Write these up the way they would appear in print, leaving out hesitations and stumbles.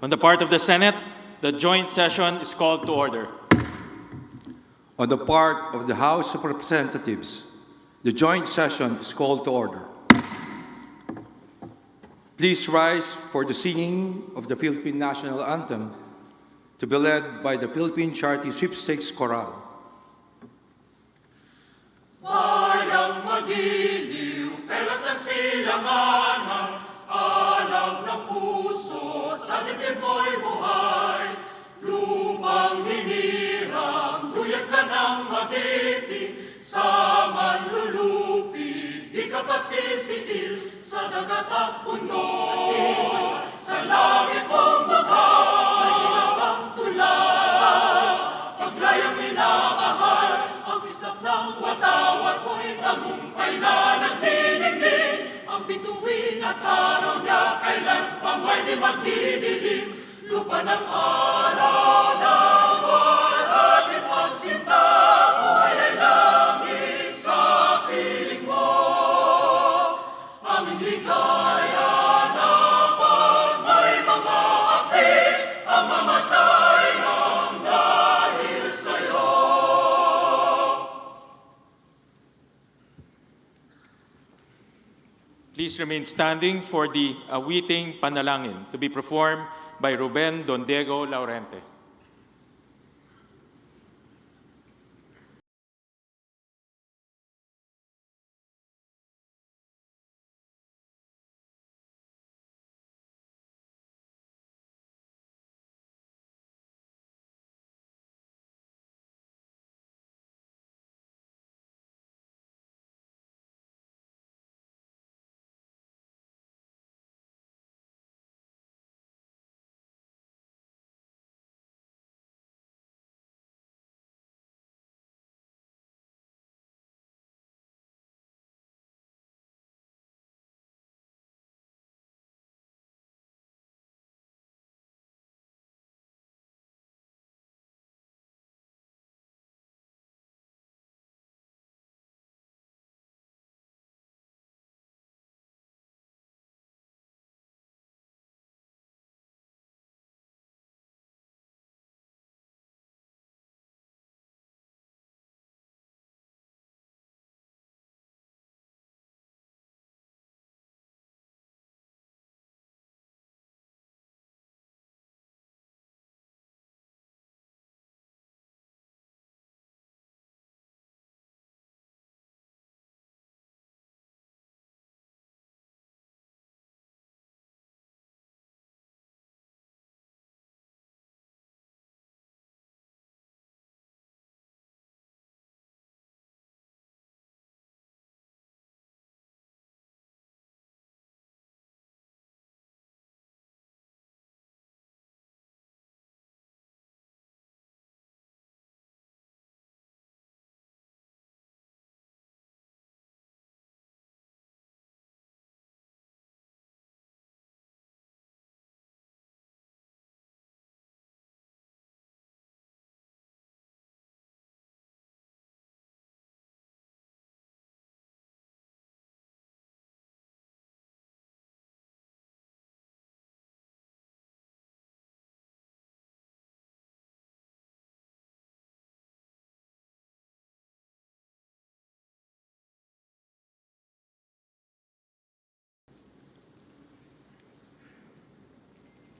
On the part of the Senate, the joint session is called to order. On the part of the House of Representatives, the joint session is called to order. Please rise for the singing of the Philippine National Anthem to be led by the Philippine Charity Sweepstakes Chorale. Bayang magiliw, pelas ng silanganan, alam ng puso, sa dibdib mo'y buhay. Lupang hinirang, duyag ka ng magiting, sa manlulupi, di ka pa sisitil, sa dagat at bundok, sa langit mong bughay, may ginawang tulas, paglayang minamahal, ang isap ng watawat mo'y tagumpay na nagdinigdig, ang bituin at araw niya kailan pang may di magdidilim, lupa ng araw ng buwan at ipagsinta, buhay ay langit sa piling mo. Aming ligaya na pag may mga api, ang mamatay ng dahil sa'yo. Please remain standing for the awiting panalangin to be performed by Ruben Don Diego Laurente.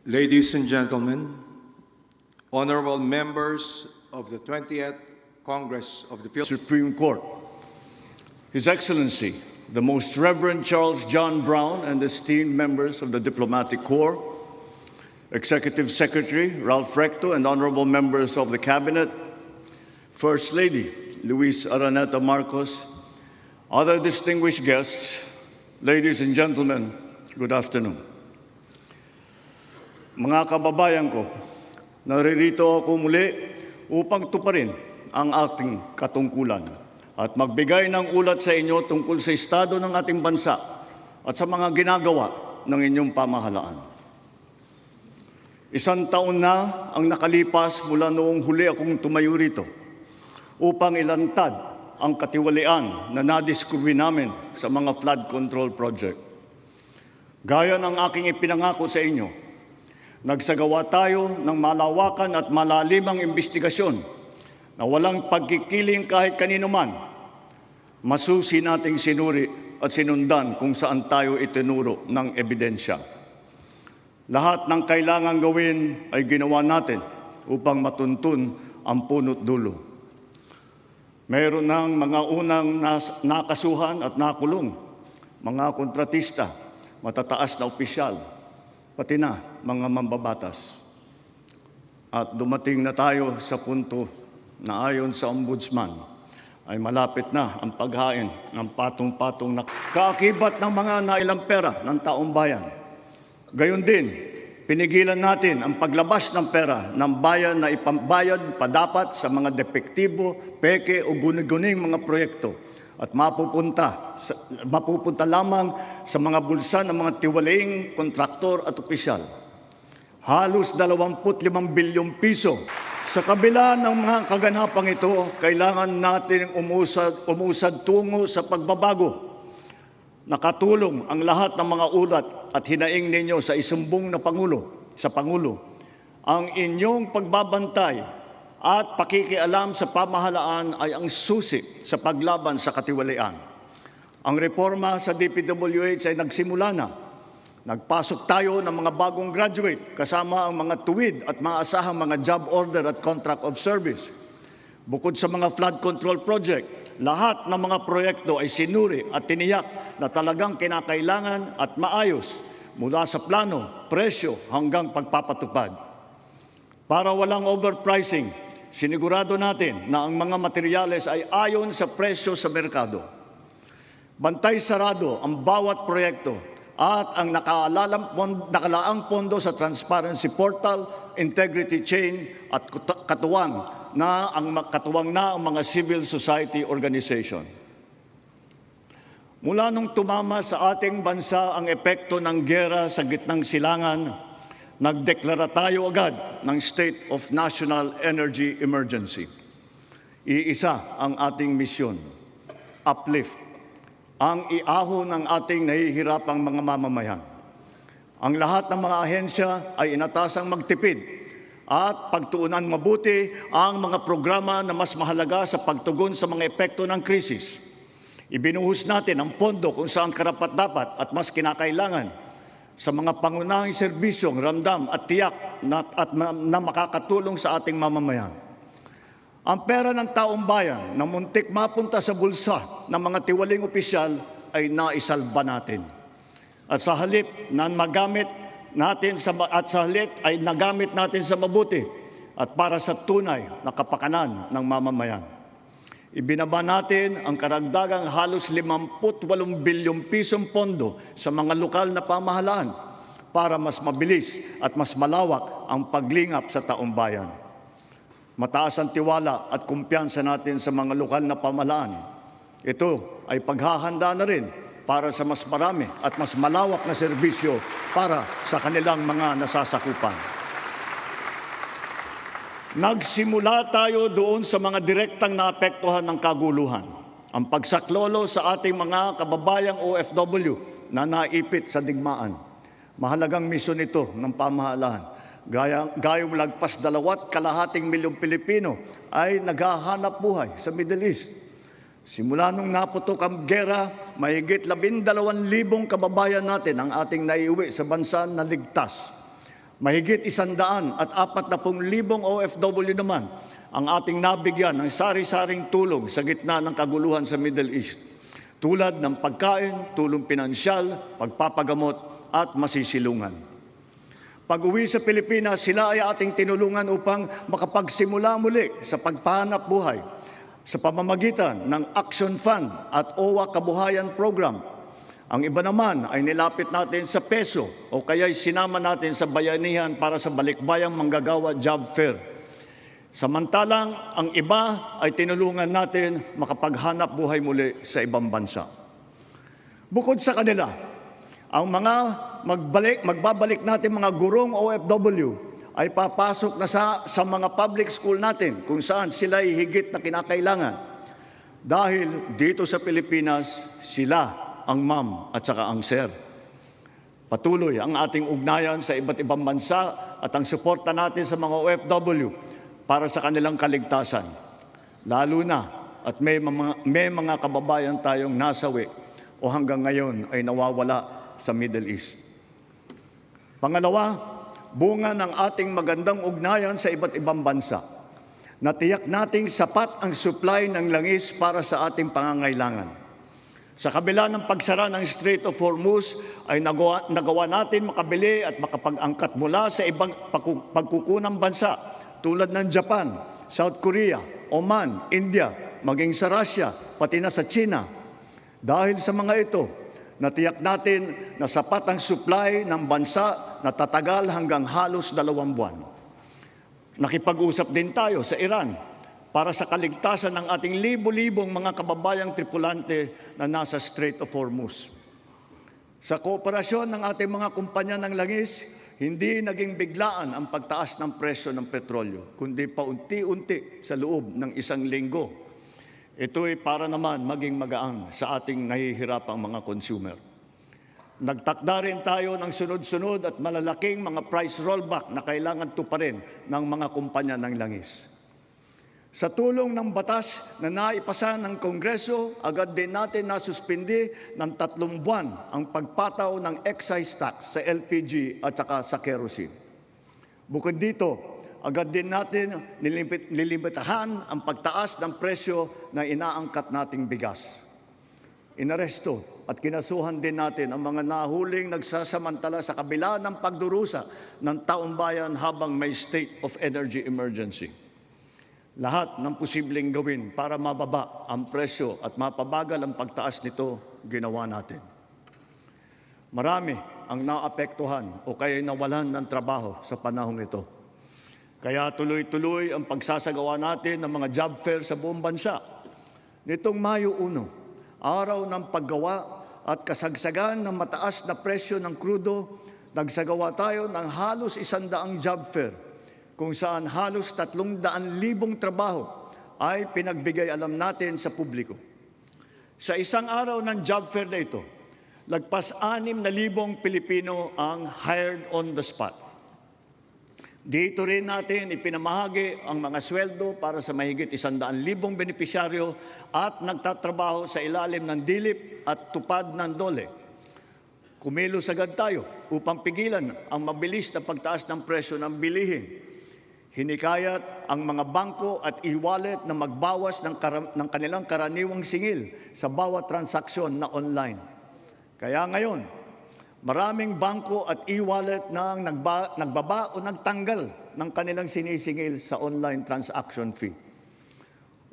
Ladies and gentlemen, honorable members of the 20th Congress of the Philippine Supreme Court, His Excellency, the Most Reverend Charles John Brown and esteemed members of the Diplomatic Corps, Executive Secretary Ralph Recto and honorable members of the Cabinet, First Lady Luis Araneta Marcos, other distinguished guests, ladies and gentlemen, good afternoon. Mga kababayan ko, naririto ako muli upang tuparin ang ating katungkulan at magbigay ng ulat sa inyo tungkol sa estado ng ating bansa at sa mga ginagawa ng inyong pamahalaan. Isang taon na ang nakalipas mula noong huli akong tumayo rito upang ilantad ang katiwalian na nadiskubre namin sa mga flood control project. Gaya ng aking ipinangako sa inyo, Nagsagawa tayo ng malawakan at malalimang investigasyon na walang pagkikiling kahit kanino man. Masusi nating sinuri at sinundan kung saan tayo itinuro ng ebidensya. Lahat ng kailangang gawin ay ginawa natin upang matuntun ang punot dulo. Mayroon ng mga unang nakasuhan at nakulong, mga kontratista, matataas na opisyal, pati na mga mambabatas. At dumating na tayo sa punto na ayon sa Ombudsman ay malapit na ang paghain ng patong-patong na kaakibat ng mga nailang pera ng taong bayan. Gayon din, pinigilan natin ang paglabas ng pera ng bayan na ipambayad pa dapat sa mga depektibo, peke o guni-guning mga proyekto at mapupunta lamang sa mga bulsa ng mga tiwalaing kontraktor at opisyal. Halos 25 bilyong piso. Sa kabila ng mga kaganapang ito, kailangan natin umusad tungo sa pagbabago. Nakatulong ang lahat ng mga ulat at hinaing ninyo sa isumbong na Pangulo, ang inyong pagbabantay at pakikialam sa pamahalaan ay ang susi sa paglaban sa katiwalian. Ang reforma sa DPWH ay nagsimula na. Nagpasok tayo ng mga bagong graduate kasama ang mga tuwid at maasahang mga job order at contract of service. Bukod sa mga flood control project, lahat ng mga proyekto ay sinuri at tiniyak na talagang kinakailangan at maayos mula sa plano, presyo hanggang pagpapatupad. Para walang overpricing, sinigurado natin na ang mga materyales ay ayon sa presyo sa merkado. Bantay sarado ang bawat proyekto at ang nakalaang pondo sa transparency portal, integrity chain at katuwang na ang mga civil society organization. Mula nung tumama sa ating bansa ang epekto ng giyera sa gitnang silangan, nagdeklara tayo agad ng State of National Energy Emergency. Iisa ang ating misyon, uplift, ang iahon ng ating nahihirapang mga mamamayan. Ang lahat ng mga ahensya ay inatasang magtipid at pagtuunan mabuti ang mga programa na mas mahalaga sa pagtugon sa mga epekto ng krisis. Ibinuhos natin ang pondo kung saan karapat-dapat at mas kinakailangan sa mga pangunahing serbisyong ramdam at tiyak na makakatulong sa ating mamamayan. Ang pera ng taong bayan na muntik mapunta sa bulsa ng mga tiwaling opisyal ay naisalba natin. At sa halip na nagamit natin sa mabuti at para sa tunay na kapakanan ng mamamayan. Ibinaba natin ang karagdagang halos 58 bilyong pisong pondo sa mga lokal na pamahalaan para mas mabilis at mas malawak ang paglingap sa taong bayan. Mataas ang tiwala at kumpiyansa natin sa mga lokal na pamahalaan. Ito ay paghahanda na rin para sa mas marami at mas malawak na serbisyo para sa kanilang mga nasasakupan. Nagsimula tayo doon sa mga direktang naapektuhan ng kaguluhan. Ang pagsaklolo sa ating mga kababayang OFW na naipit sa digmaan. Mahalagang misyon ito ng pamahalaan. Gayong lagpas 2.2 milyong Pilipino ay naghahanap buhay sa Middle East. Simula nung naputok ang gera, mahigit 12,000 kababayan natin ang ating naiuwi sa bansa na ligtas. Mahigit 140,000 OFW naman ang ating nabigyan ng sari-saring tulong sa gitna ng kaguluhan sa Middle East. Tulad ng pagkain, tulong pinansyal, pagpapagamot at masisilungan. Pag-uwi sa Pilipinas, sila ay ating tinulungan upang makapagsimula muli sa pagpahanap buhay sa pamamagitan ng Action Fund at OWA Kabuhayan Program. Ang iba naman ay nilapit natin sa peso o kaya'y sinama natin sa bayanihan para sa balikbayang manggagawa job fair. Samantalang ang iba ay tinulungan natin makapaghanap buhay muli sa ibang bansa. Bukod sa kanila, ang mga magbabalik natin mga gurong OFW ay papasok na sa mga public school natin kung saan sila ay higit na kinakailangan. Dahil dito sa Pilipinas, sila ang ma'am at saka ang sir. Patuloy ang ating ugnayan sa iba't ibang bansa at ang suporta natin sa mga OFW para sa kanilang kaligtasan. Lalo na at may mga kababayan tayong nasawi o hanggang ngayon ay nawawala sa Middle East. Pangalawa, bunga ng ating magandang ugnayan sa iba't ibang bansa. Natiyak nating sapat ang supply ng langis para sa ating pangangailangan. Sa kabila ng pagsara ng Strait of Hormuz ay nagawa natin makabili at makapag-angkat mula sa ibang pagkukunang bansa tulad ng Japan, South Korea, Oman, India, maging sa Russia, pati na sa China. Dahil sa mga ito, natiyak natin na sapat ang supply ng bansa na tatagal hanggang halos 2 buwan. Nakipag-usap din tayo sa Iran para sa kaligtasan ng ating libo-libong mga kababayang tripulante na nasa Strait of Hormuz. Sa kooperasyon ng ating mga kumpanya ng langis, hindi naging biglaan ang pagtaas ng presyo ng petrolyo, kundi paunti-unti sa loob ng 1 linggo. Ito ay para naman maging magaan sa ating nahihirapang mga consumer. Nagtakda rin tayo ng sunod-sunod at malalaking mga price rollback na kailangan tuparin ng mga kumpanya ng langis. Sa tulong ng batas na naipasa ng Kongreso, agad din natin nasuspindi ng 3 buwan ang pagpataw ng excise tax sa LPG at saka sa kerosene. Bukod dito, agad din natin nilimitahan ang pagtaas ng presyo na inaangkat nating bigas. Inaresto at kinasuhan din natin ang mga nahuling nagsasamantala sa kabila ng pagdurusa ng taong bayan habang may state of energy emergency. Lahat ng posibleng gawin para mababa ang presyo at mapabagal ang pagtaas nito, ginawa natin. Marami ang naapektuhan o kaya nawalan ng trabaho sa panahong ito. Kaya tuloy-tuloy ang pagsasagawa natin ng mga job fair sa buong bansa. Nitong Mayo 1, araw ng paggawa at kasagsagan ng mataas na presyo ng krudo, nagsagawa tayo ng halos 100 job fair, kung saan halos 300,000 trabaho ay pinagbigay alam natin sa publiko. Sa isang araw ng job fair na ito, lagpas 6,000 Pilipino ang hired on the spot. Dito rin natin ipinamahagi ang mga sweldo para sa mahigit 100,000 benepisyaryo at nagtatrabaho sa ilalim ng dilip at tupad ng DOLE. Kumilos agad tayo upang pigilan ang mabilis na pagtaas ng presyo ng bilihin. Hinikayat ang mga bangko at e-wallet na magbawas ng kanilang karaniwang singil sa bawat transaksyon na online. Kaya ngayon, maraming bangko at e-wallet na nagbaba o nagtanggal ng kanilang sinisingil sa online transaction fee.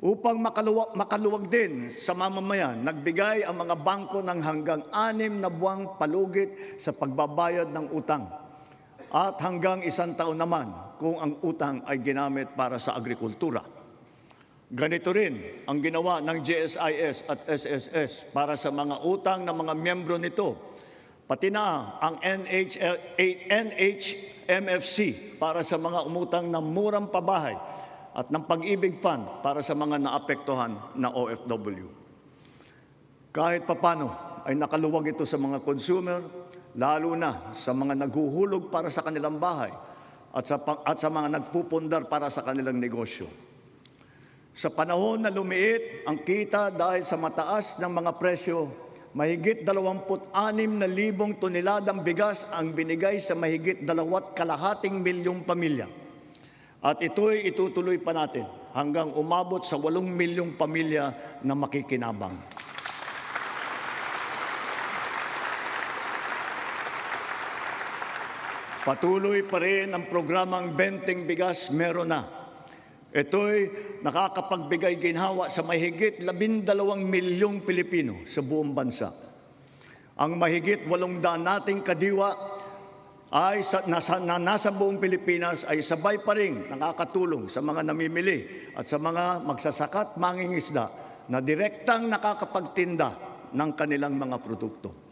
Upang makaluwag din sa mamamayan, nagbigay ang mga bangko ng hanggang 6 na buwang palugit sa pagbabayad ng utang at hanggang 1 taon naman kung ang utang ay ginamit para sa agrikultura. Ganito rin ang ginawa ng GSIS at SSS para sa mga utang ng mga miyembro nito, pati na ang NHMFC para sa mga umutang ng murang pabahay at ng Pag-ibig Fund para sa mga naapektuhan na OFW. Kahit papano ay nakaluwag ito sa mga consumer, lalo na sa mga naghuhulog para sa kanilang bahay at sa mga nagpupundar para sa kanilang negosyo. Sa panahon na lumiit ang kita dahil sa mataas ng mga presyo, mahigit 26,000 toneladang bigas ang binigay sa mahigit 2.5 milyong pamilya. At ito'y itutuloy pa natin hanggang umabot sa 8 milyong pamilya na makikinabang. Patuloy pa rin ang programang Benteng Bigas Meron Na. Ito'y nakakapagbigay ginhawa sa mahigit 12 milyong Pilipino sa buong bansa. Ang mahigit 800 nating kadiwa ay nasa buong Pilipinas ay sabay pa rin nakakatulong sa mga namimili at sa mga magsasaka at mangingisda na direktang nakakapagtinda ng kanilang mga produkto.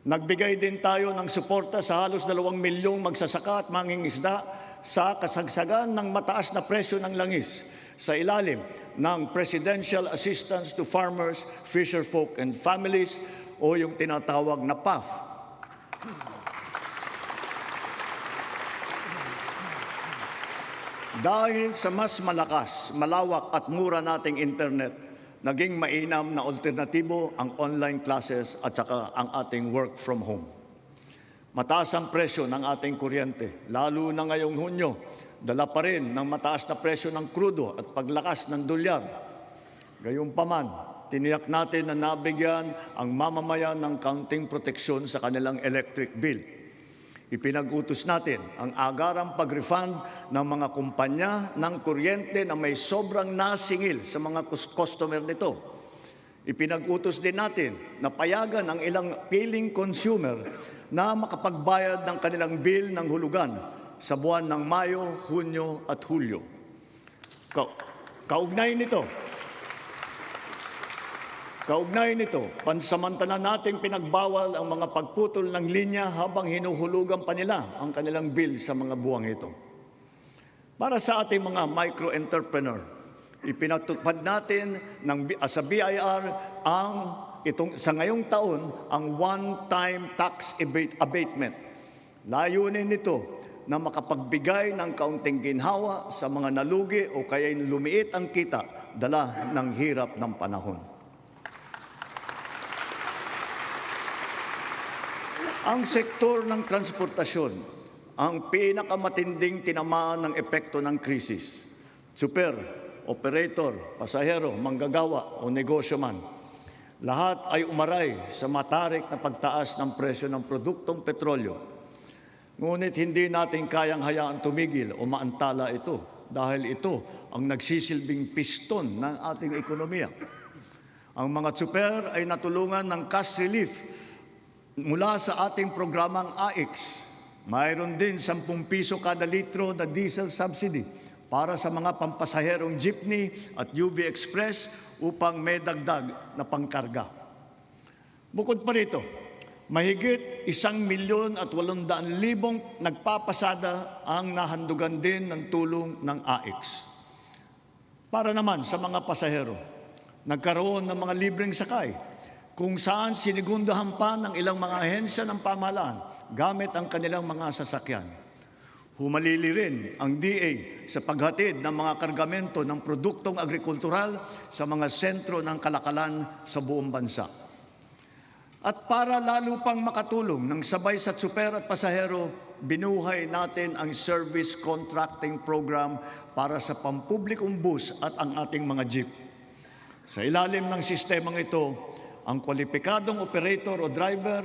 Nagbigay din tayo ng suporta sa halos 2 milyong magsasaka at mangingisda sa kasagsagan ng mataas na presyo ng langis sa ilalim ng Presidential Assistance to Farmers, Fisherfolk and Families o yung tinatawag na PAF. Dahil sa mas malakas, malawak at mura nating internet, naging mainam na alternatibo ang online classes at saka ang ating work from home. Mataas ang presyo ng ating kuryente, lalo na ngayong Hunyo, dala pa rin ng mataas na presyo ng krudo at paglakas ng dolyar. Gayunpaman, tiniyak natin na nabigyan ang mamamayan ng kaunting proteksyon sa kanilang electric bill. Ipinag-utos natin ang agarang pag-refund ng mga kumpanya ng kuryente na may sobrang nasingil sa mga customer nito. Ipinag-utos din natin na payagan ang ilang piling consumer na makapagbayad ng kanilang bill ng hulugan sa buwan ng Mayo, Hunyo at Hulyo. Kaugnay nito, pansamantala nating pinagbawal ang mga pagputol ng linya habang hinuhulugan pa nila ang kanilang bill sa mga buwang ito. Para sa ating mga micro-entrepreneur, ipinatupad natin sa BIR sa ngayong taon ang one-time tax abatement. Layunin nito na makapagbigay ng kaunting ginhawa sa mga nalugi o kaya lumiit ang kita dala ng hirap ng panahon. Ang sektor ng transportasyon ang pinakamatinding tinamaan ng epekto ng krisis. Super, operator, pasahero, manggagawa o negosyo man. Lahat ay umaray sa matarik na pagtaas ng presyo ng produktong petrolyo. Ngunit hindi natin kayang hayaan tumigil o maantala ito dahil ito ang nagsisilbing piston ng ating ekonomiya. Ang mga super ay natulungan ng cash relief mula sa ating programang AIX. Mayroon din 10 piso kada litro na diesel subsidy para sa mga pampasaherong jeepney at UV Express upang may dagdag na pangkarga. Bukod pa rito, mahigit 1,800,000 nagpapasada ang nahandugan din ng tulong ng AIX. Para naman sa mga pasahero, nagkaroon ng mga libreng sakay kung saan sinigundahan pa ng ilang mga ahensya ng pamahalaan gamit ang kanilang mga sasakyan. Humalili rin ang DA sa paghatid ng mga kargamento ng produktong agrikultural sa mga sentro ng kalakalan sa buong bansa. At para lalo pang makatulong ng sabay sa tsuper at pasahero, binuhay natin ang service contracting program para sa pampublikong bus at ang ating mga jeep. Sa ilalim ng sistemang ito, ang kwalipikadong operator o driver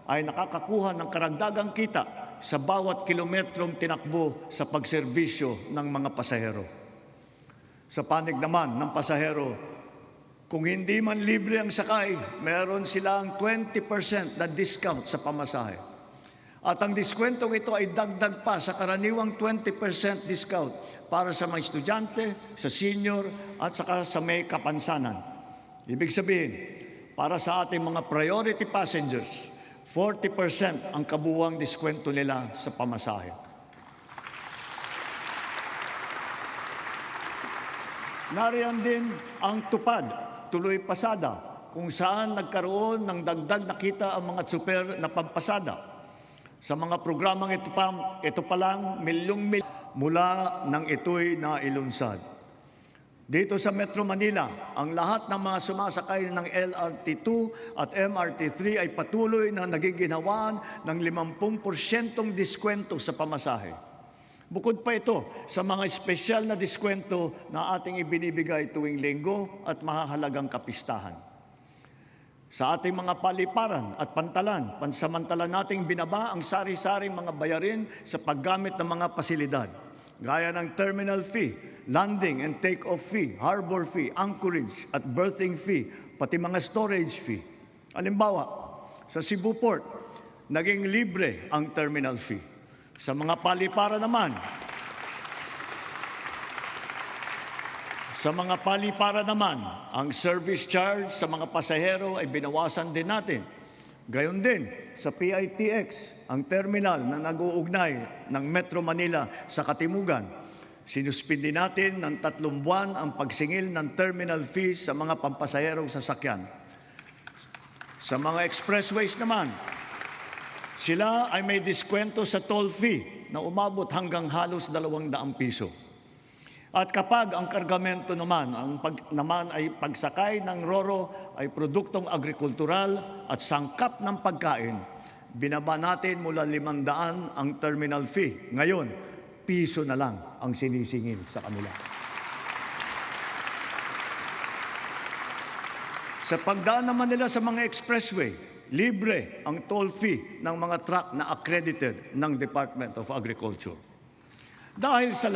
ay nakakakuha ng karagdagang kita sa bawat kilometrong tinakbo sa pagserbisyo ng mga pasahero. Sa panig naman ng pasahero, kung hindi man libre ang sakay, meron silang 20% na discount sa pamasahe. At ang diskwentong ito ay dagdag pa sa karaniwang 20% discount para sa mga estudyante, sa senior at saka sa may kapansanan. Ibig sabihin, para sa ating mga priority passengers, 40% ang kabuuang diskwento nila sa pamasahe. Nariyan din ang tupad, tuloy pasada, kung saan nagkaroon ng dagdag na kita ang mga super na pampasada. Sa mga programang ito pa lang, milyong mula nang ito'y nailunsad. Dito sa Metro Manila, ang lahat ng mga sumasakay ng LRT2 at MRT3 ay patuloy na nagiginhawaan ng 50% diskwento sa pamasahe. Bukod pa ito sa mga espesyal na diskwento na ating ibinibigay tuwing linggo at mahahalagang kapistahan. Sa ating mga paliparan at pantalan, pansamantala nating binaba ang sari-saring mga bayarin sa paggamit ng mga pasilidad, gaya ng terminal fee, landing and take-off fee, harbor fee, anchorage at berthing fee, pati mga storage fee. Halimbawa, sa Cebu Port, naging libre ang terminal fee. Sa mga paliparan naman, ang service charge sa mga pasahero ay binawasan din natin. Gayon din sa PITX, ang terminal na nag-uugnay ng Metro Manila sa Katimugan. Sinuspindi natin ng 3 buwan ang pagsingil ng terminal fees sa mga pampasaherong sasakyan. Sa mga expressways naman, Sila ay may diskwento sa toll fee na umabot hanggang halos 200 piso. At kapag ang kargamento naman, naman ay pagsakay ng roro ay produktong agrikultural at sangkap ng pagkain, binaba natin mula 500 ang terminal fee. Ngayon, piso na lang ang sinisingil sa kanila. Sa pagdaan naman nila sa mga expressway, libre ang toll fee ng mga truck na accredited ng Department of Agriculture. Dahil sa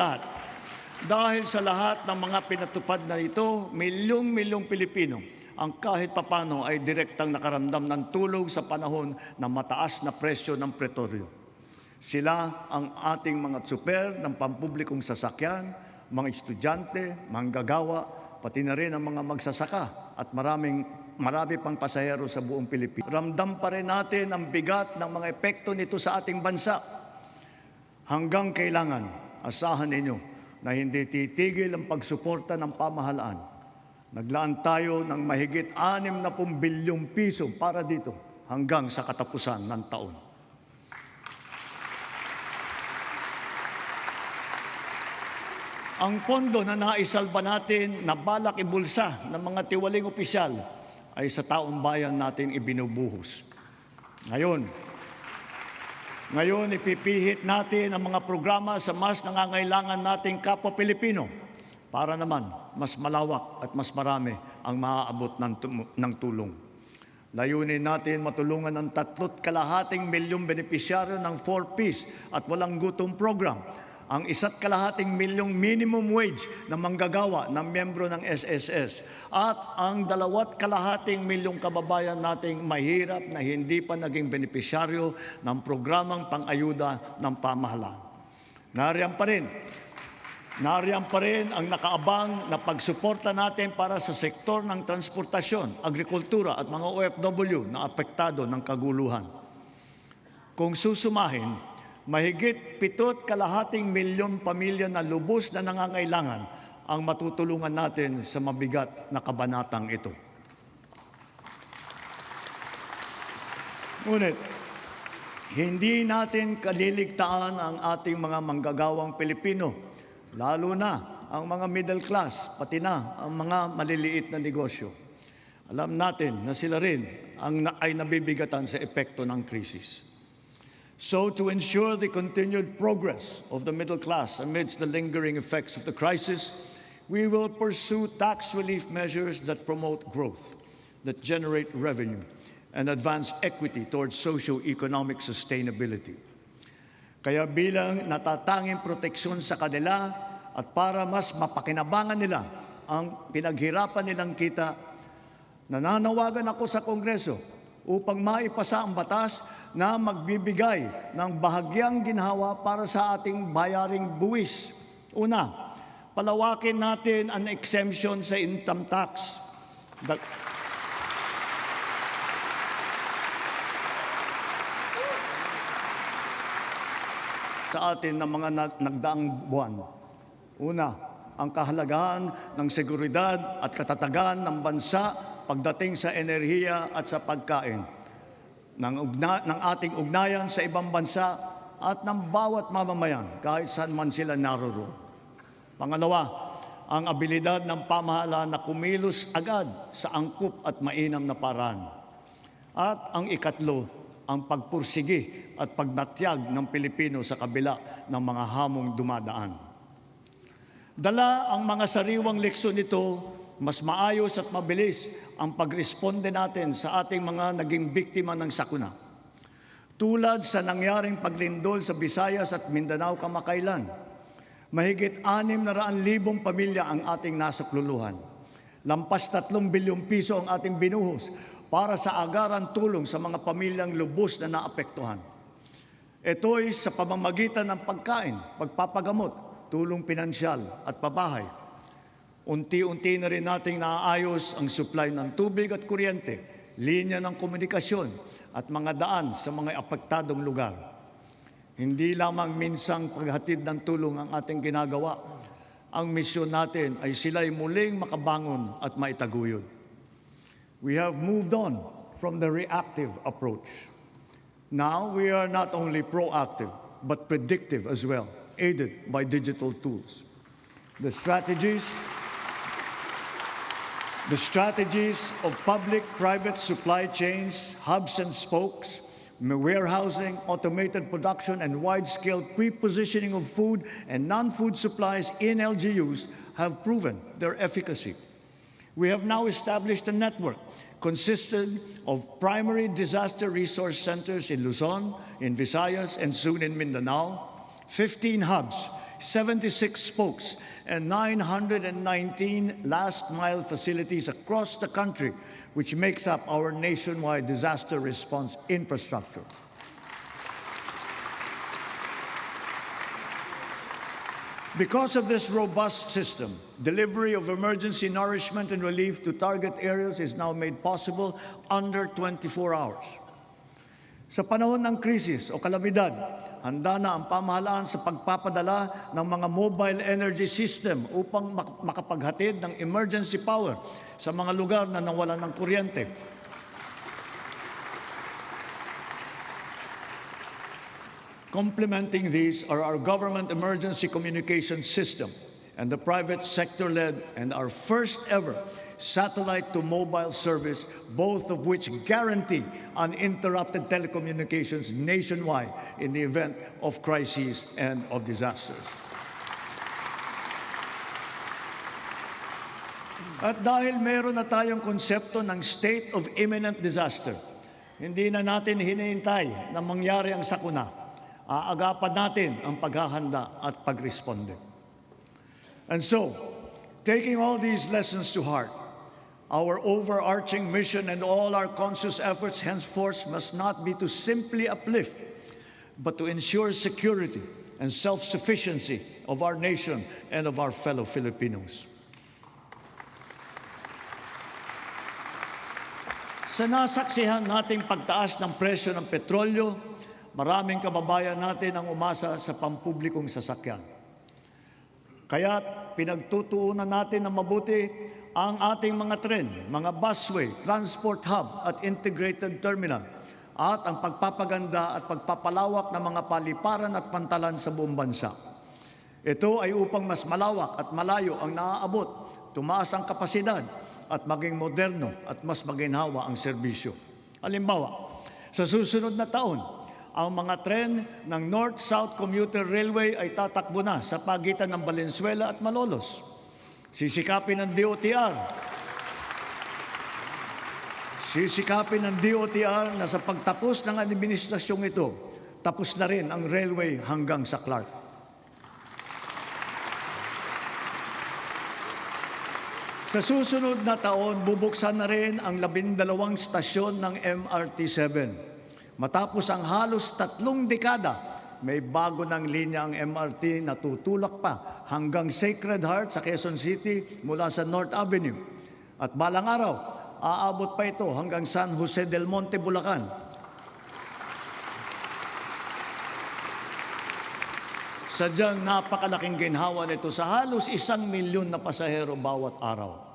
lahat ng mga pinatupad na ito, milyong-milyong Pilipino ang kahit papano ay direktang nakaramdam ng tulong sa panahon ng mataas na presyo ng petrolyo. Sila ang ating mga tsuper ng pampublikong sasakyan, mga estudyante, manggagawa, pati na rin ang mga magsasaka at marami pang pasahero sa buong Pilipinas. Ramdam pa rin natin ang bigat ng mga epekto nito sa ating bansa. Hanggang kailangan, asahan ninyo na hindi titigil ang pagsuporta ng pamahalaan. Naglaan tayo ng mahigit 60 bilyong piso para dito hanggang sa katapusan ng taon. Ang pondo na naisalba natin na balak ibulsa ng mga tiwaling opisyal ay sa taong bayan natin ibinubuhos. Ngayon, ipipihit natin ang mga programa sa mas nangangailangan nating kapwa Pilipino para naman mas malawak at mas marami ang maaabot ng tulong. Layunin natin matulungan ng 3.2 milyong benepisyaryo ng 4Ps at walang gutom program, ang 1.2 milyong minimum wage na manggagawa ng miyembro ng SSS at ang 2.2 milyong kababayan nating mahirap na hindi pa naging benepisyaryo ng programang pang-ayuda ng pamahalaan. Nariyan pa rin ang nakaabang na pagsuporta natin para sa sektor ng transportasyon, agrikultura at mga OFW na apektado ng kaguluhan. Kung susumahin, mahigit 7.2 milyon pamilya na lubos na nangangailangan ang matutulungan natin sa mabigat na kabanatang ito. Ngunit, hindi natin kaliligtaan ang ating mga manggagawang Pilipino, lalo na ang mga middle class, pati na ang mga maliliit na negosyo. Alam natin na sila rin ay nabibigatan sa epekto ng krisis. So, to ensure the continued progress of the middle class amidst the lingering effects of the crisis, we will pursue tax relief measures that promote growth, that generate revenue, and advance equity towards socio-economic sustainability. Kaya bilang natatanging proteksyon sa kanila at para mas mapakinabangan nila ang pinaghirapan nilang kita, nananawagan ako sa Kongreso upang maipasa ang batas na magbibigay ng bahagyang ginhawa para sa ating bayaring buwis. Una, palawakin natin ang exemption sa income tax. Sa atin ng mga nagdaang buwan. Una, ang kahalagahan ng seguridad at katatagan ng bansa pagdating sa enerhiya at sa pagkain, ng ating ugnayan sa ibang bansa at ng bawat mamamayan kahit saan man sila naroroon. Pangalawa, ang abilidad ng pamahalaan na kumilos agad sa angkop at mainam na paraan. At ang ikatlo, ang pagpursigi at pagnatyag ng Pilipino sa kabila ng mga hamong dumadaan. Dala ang mga sariwang leksyon nito, mas maayos at mabilis ang pagresponde natin sa ating mga naging biktima ng sakuna. Tulad sa nangyaring paglindol sa Visayas at Mindanao kamakailan, mahigit 600,000 pamilya ang ating nasakluluhan. Lampas 3 bilyong piso ang ating binuhos para sa agaran tulong sa mga pamilyang lubos na naapektuhan. Ito'y sa pamamagitan ng pagkain, pagpapagamot, tulong pinansyal at pabahay. Unti-unti na rin nating naaayos ang supply ng tubig at kuryente, linya ng komunikasyon at mga daan sa mga apektadong lugar. Hindi lamang minsang paghatid ng tulong ang ating ginagawa. Ang misyon natin ay sila'y muling makabangon at maitaguyod. We have moved on from the reactive approach. Now we are not only proactive, but predictive as well, aided by digital tools. The strategies of public-private supply chains, hubs and spokes, warehousing, automated production, and wide-scale pre-positioning of food and non-food supplies in LGUs have proven their efficacy. We have now established a network consisting of primary disaster resource centers in Luzon, in Visayas, and soon in Mindanao, 15 hubs, 76 spokes, and 919 last-mile facilities across the country, which makes up our nationwide disaster response infrastructure. Because of this robust system, delivery of emergency nourishment and relief to target areas is now made possible under 24 hours. Sa panahon ng krisis o kalamidad, handa na ang pamahalaan sa pagpapadala ng mga mobile energy system upang makapaghatid ng emergency power sa mga lugar na nawalan ng kuryente. Complementing these are our government emergency communication system and the private sector-led and our first ever satellite-to-mobile service, both of which guarantee uninterrupted telecommunications nationwide in the event of crises and of disasters. At dahil meron na tayong konsepto ng state of imminent disaster, hindi na natin hinihintay na mangyari ang sakuna. Aagapan natin ang paghahanda at pagresponde. And so, taking all these lessons to heart, our overarching mission and all our conscious efforts henceforth must not be to simply uplift, but to ensure security and self-sufficiency of our nation and of our fellow Filipinos. Sa nasaksihan nating pagtaas ng presyo ng petrolyo, maraming kababayan natin ang umasa sa pampublikong sasakyan. Kaya't pinagtutuunan natin ng mabuti ang ating mga tren, mga busway, transport hub at integrated terminal at ang pagpapaganda at pagpapalawak ng mga paliparan at pantalan sa buong bansa. Ito ay upang mas malawak at malayo ang naaabot, tumaas ang kapasidad at maging moderno at mas maginhawa ang serbisyo. Halimbawa, sa susunod na taon, ang mga tren ng North-South Commuter Railway ay tatakbo na sa pagitan ng Valenzuela at Malolos. Sisikapin ng DOTR na sa pagtapos ng administrasyong ito, tapos na rin ang railway hanggang sa Clark. Sa susunod na taon, bubuksan na rin ang 12 stasyon ng MRT-7. Matapos ang halos 3 dekada, may bago ng linya ang MRT na tutulak pa hanggang Sacred Heart sa Quezon City mula sa North Avenue. At balang araw, aabot pa ito hanggang San Jose del Monte, Bulacan. Sadyang napakalaking ginhawa nito sa halos 1 milyon na pasahero bawat araw.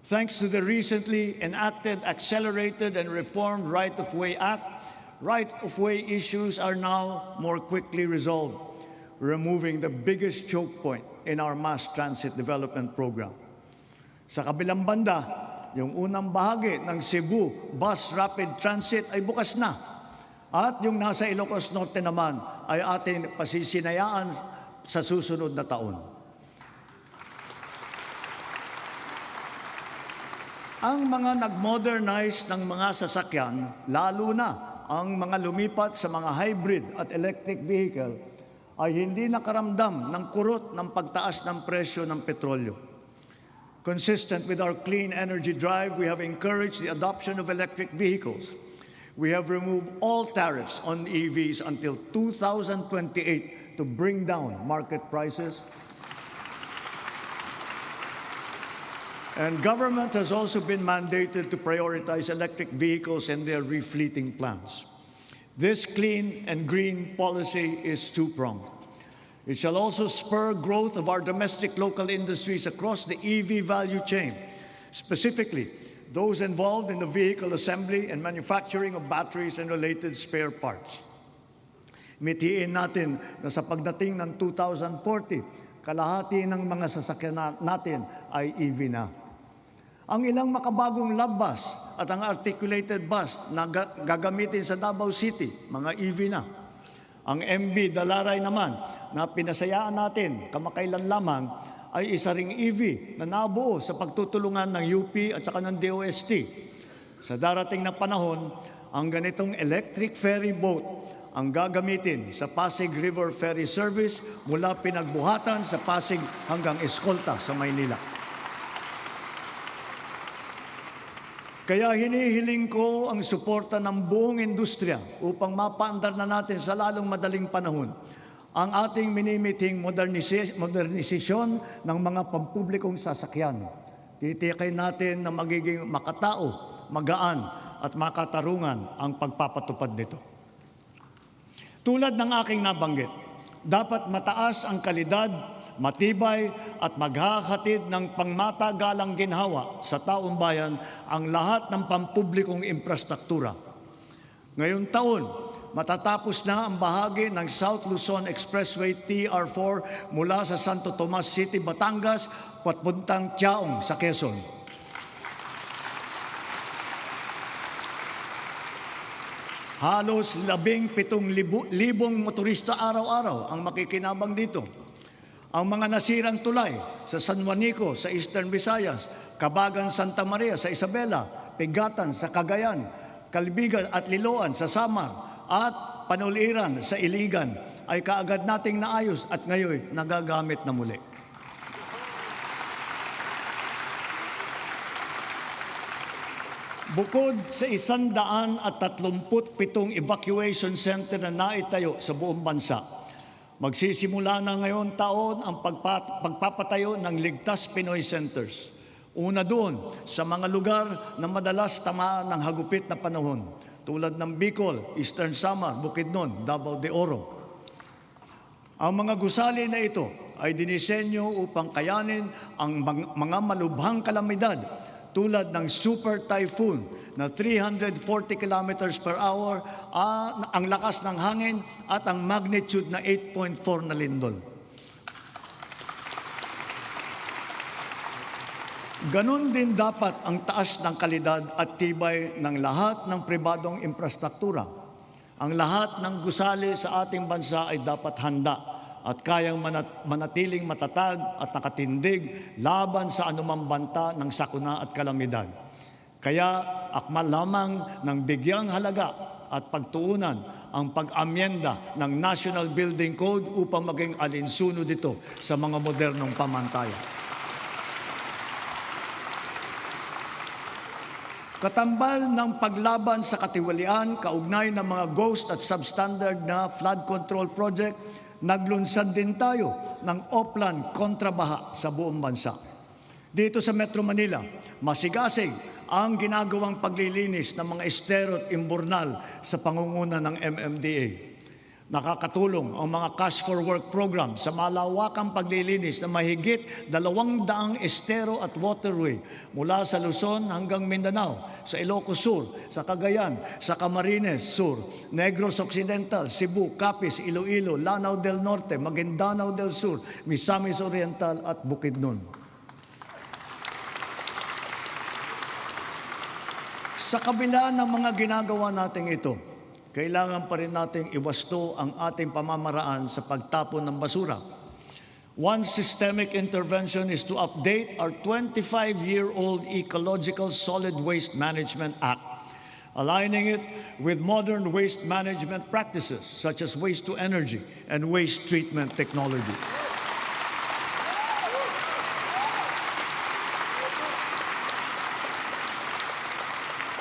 Thanks to the recently enacted Accelerated and Reformed Right-of-Way Act, right-of-way issues are now more quickly resolved, removing the biggest choke point in our mass transit development program. Sa kabilang banda, yung unang bahagi ng Cebu Bus Rapid Transit ay bukas na. At yung nasa Ilocos Norte naman ay ating pasisinayaan sa susunod na taon. Ang mga nag-modernize ng mga sasakyan, lalo na ang mga lumipat sa mga hybrid at electric vehicle, ay hindi nakaramdam ng kurot ng pagtaas ng presyo ng petrolyo. Consistent with our clean energy drive, we have encouraged the adoption of electric vehicles. We have removed all tariffs on EVs until 2028 to bring down market prices. And government has also been mandated to prioritize electric vehicles and their refleeting plans. This clean and green policy is two-pronged. It shall also spur growth of our domestic local industries across the EV value chain, specifically those involved in the vehicle assembly and manufacturing of batteries and related spare parts. Mitiin natin na sa pagdating ng 2040, kalahati ng mga sasakyan natin ay EV na. Ang ilang makabagong love bus at ang articulated bus na gagamitin sa Davao City, mga EV na. Ang MB Dalaray naman na pinasayaan natin kamakailan lamang ay isa ring EV na nabuo sa pagtutulungan ng UP at saka ng DOST. Sa darating na panahon, ang ganitong electric ferry boat ang gagamitin sa Pasig River Ferry Service mula Pinagbuhatan sa Pasig hanggang Escolta sa Maynila. Kaya hinihiling ko ang suporta ng buong industriya upang mapaandar na natin sa lalong madaling panahon ang ating minimiting modernisasyon ng mga pampublikong sasakyan. Titiyakin natin na magiging makatao, magaan at makatarungan ang pagpapatupad nito. Tulad ng aking nabanggit, dapat mataas ang kalidad, matibay at maghahatid ng pangmatagalang ginhawa sa taong bayan ang lahat ng pampublikong infrastruktura. Ngayong taon, matatapos na ang bahagi ng South Luzon Expressway TR4 mula sa Santo Tomas City, Batangas, papuntang Tiaong sa Quezon. Halos 17,000 motorista araw-araw ang makikinabang dito. Ang mga nasirang tulay sa San Juanico sa Eastern Visayas, Cabagan, Santa Maria sa Isabela, Pigatan sa Cagayan, Calbigan at Liloan sa Samar, at Panuliran sa Iligan ay kaagad nating naayos at ngayon nagagamit na muli. Bukod sa 137 evacuation center na naitayo sa buong bansa, magsisimula na ngayon taon ang pagpapatayo ng Ligtas Pinoy Centers. Una doon sa mga lugar na madalas tamaan ng hagupit na panahon, tulad ng Bicol, Eastern Samar, Bukidnon, Davao de Oro. Ang mga gusali na ito ay dinisenyo upang kayanin ang mga malubhang kalamidad tulad ng super typhoon na 340 kilometers per hour, ang lakas ng hangin at ang magnitude na 8.4 na lindol. Ganon din dapat ang taas ng kalidad at tibay ng lahat ng pribadong infrastruktura. Ang lahat ng gusali sa ating bansa ay dapat handa at kayang manatiling matatag at nakatindig laban sa anumang banta ng sakuna at kalamidad. Kaya akmal lamang ng bigyang halaga at pagtuunan ang pag-amyenda ng National Building Code upang maging alinsunod ito sa mga modernong pamantayan. Katambal ng paglaban sa katiwalian, kaugnay ng mga ghost at substandard na flood control project, naglunsad din tayo ng Oplan kontrabaha sa buong bansa. Dito sa Metro Manila, masigasig ang ginagawang paglilinis ng mga estero at imburnal sa pangunguna ng MMDA. Nakakatulong ang mga Cash for Work program sa malawakang paglilinis na mahigit 200 estero at waterway mula sa Luzon hanggang Mindanao, sa Ilocos Sur, sa Cagayan, sa Camarines Sur, Negros Occidental, Cebu, Capiz, Iloilo, Lanao del Norte, Maguindanao del Sur, Misamis Oriental at Bukidnon. Sa kabila ng mga ginagawa nating ito, kailangan pa rin nating iwasto ang ating pamamaraan sa pagtapon ng basura. One systemic intervention is to update our 25-year-old Ecological Solid Waste Management Act, aligning it with modern waste management practices such as waste-to-energy and waste treatment technology.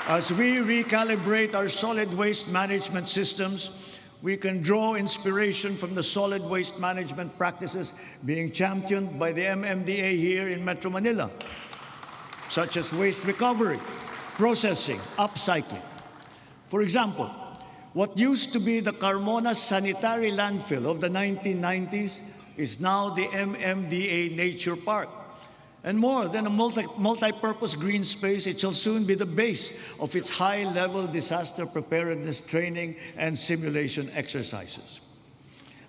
As we recalibrate our solid waste management systems, we can draw inspiration from the solid waste management practices being championed by the MMDA here in Metro Manila, such as waste recovery, processing, upcycling. For example, what used to be the Carmona Sanitary Landfill of the 1990s is now the MMDA Nature Park. And more than a multi-purpose green space, it shall soon be the base of its high-level disaster preparedness training and simulation exercises.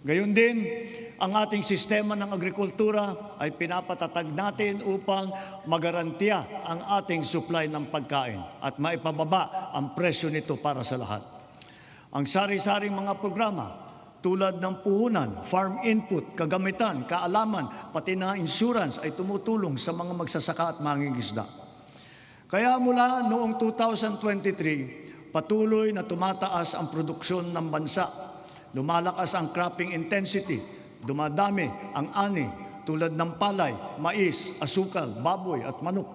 Gayon din, ang ating sistema ng agrikultura ay pinapatatag natin upang magarantiya ang ating supply ng pagkain at maipababa ang presyo nito para sa lahat. Ang sari-saring mga programa tulad ng puhunan, farm input, kagamitan, kaalaman, pati na insurance ay tumutulong sa mga magsasaka at mangingisda. Kaya mula noong 2023, patuloy na tumataas ang produksyon ng bansa. Lumalakas ang cropping intensity, dumadami ang ani tulad ng palay, mais, asukal, baboy at manok.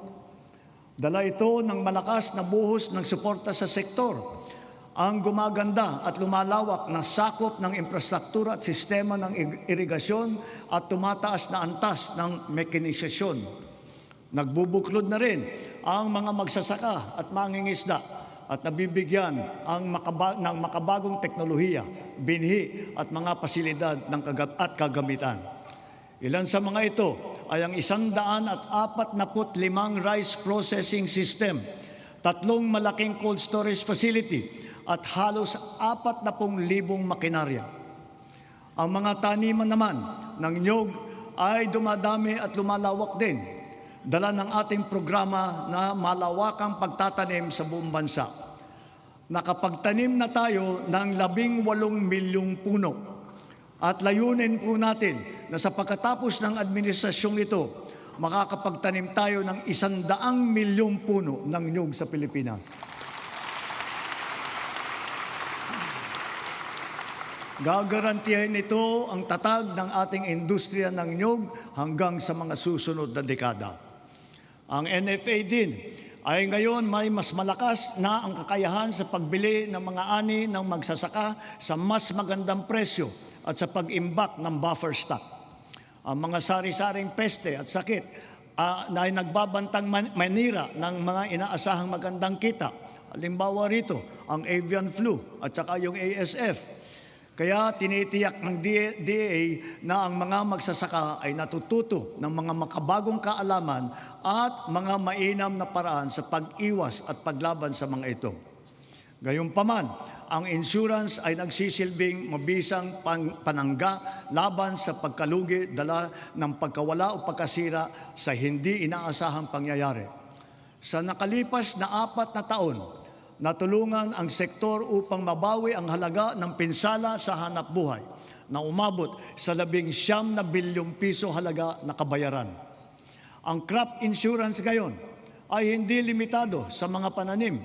Dala ito ng malakas na buhos ng suporta sa sektor, ang gumaganda at lumalawak na sakop ng infrastruktura at sistema ng irigasyon at tumataas na antas ng mekanisasyon. Nagbubuklod na rin ang mga magsasaka at mangingisda at nabibigyan ng makabagong teknolohiya, binhi at mga pasilidad at kagamitan. Ilan sa mga ito ay ang 145 rice processing system, 3 malaking cold storage facility at halos 40,000 makinarya. Ang mga taniman naman ng niyog ay dumadami at lumalawak din, dala ng ating programa na malawakang pagtatanim sa buong bansa. Nakapagtanim na tayo ng 18 milyong puno at layunin po natin na sa pagkatapos ng administrasyong ito, makakapagtanim tayo ng 100 milyong puno ng niyog sa Pilipinas. Gagarantiyahin ito ang tatag ng ating industriya ng niyog hanggang sa mga susunod na dekada. Ang NFA din ay ngayon may mas malakas na ang kakayahan sa pagbili ng mga ani ng magsasaka sa mas magandang presyo at sa pag-imbak ng buffer stock. Ang mga sari-saring peste at sakit na ay nagbabantang manira ng mga inaasahang magandang kita. Halimbawa rito, ang avian flu at saka yung ASF. Kaya tinitiyak ng DA na ang mga magsasaka ay natututo ng mga makabagong kaalaman at mga mainam na paraan sa pag-iwas at paglaban sa mga ito. Gayunpaman, ang insurance ay nagsisilbing mabisang panangga laban sa pagkalugi dala ng pagkawala o pagkasira sa hindi inaasahang pangyayari. Sa nakalipas na 4 na taon, natulungan ang sektor upang mabawi ang halaga ng pinsala sa hanapbuhay na umabot sa 19 bilyong piso halaga na kabayaran. Ang crop insurance ngayon ay hindi limitado sa mga pananim.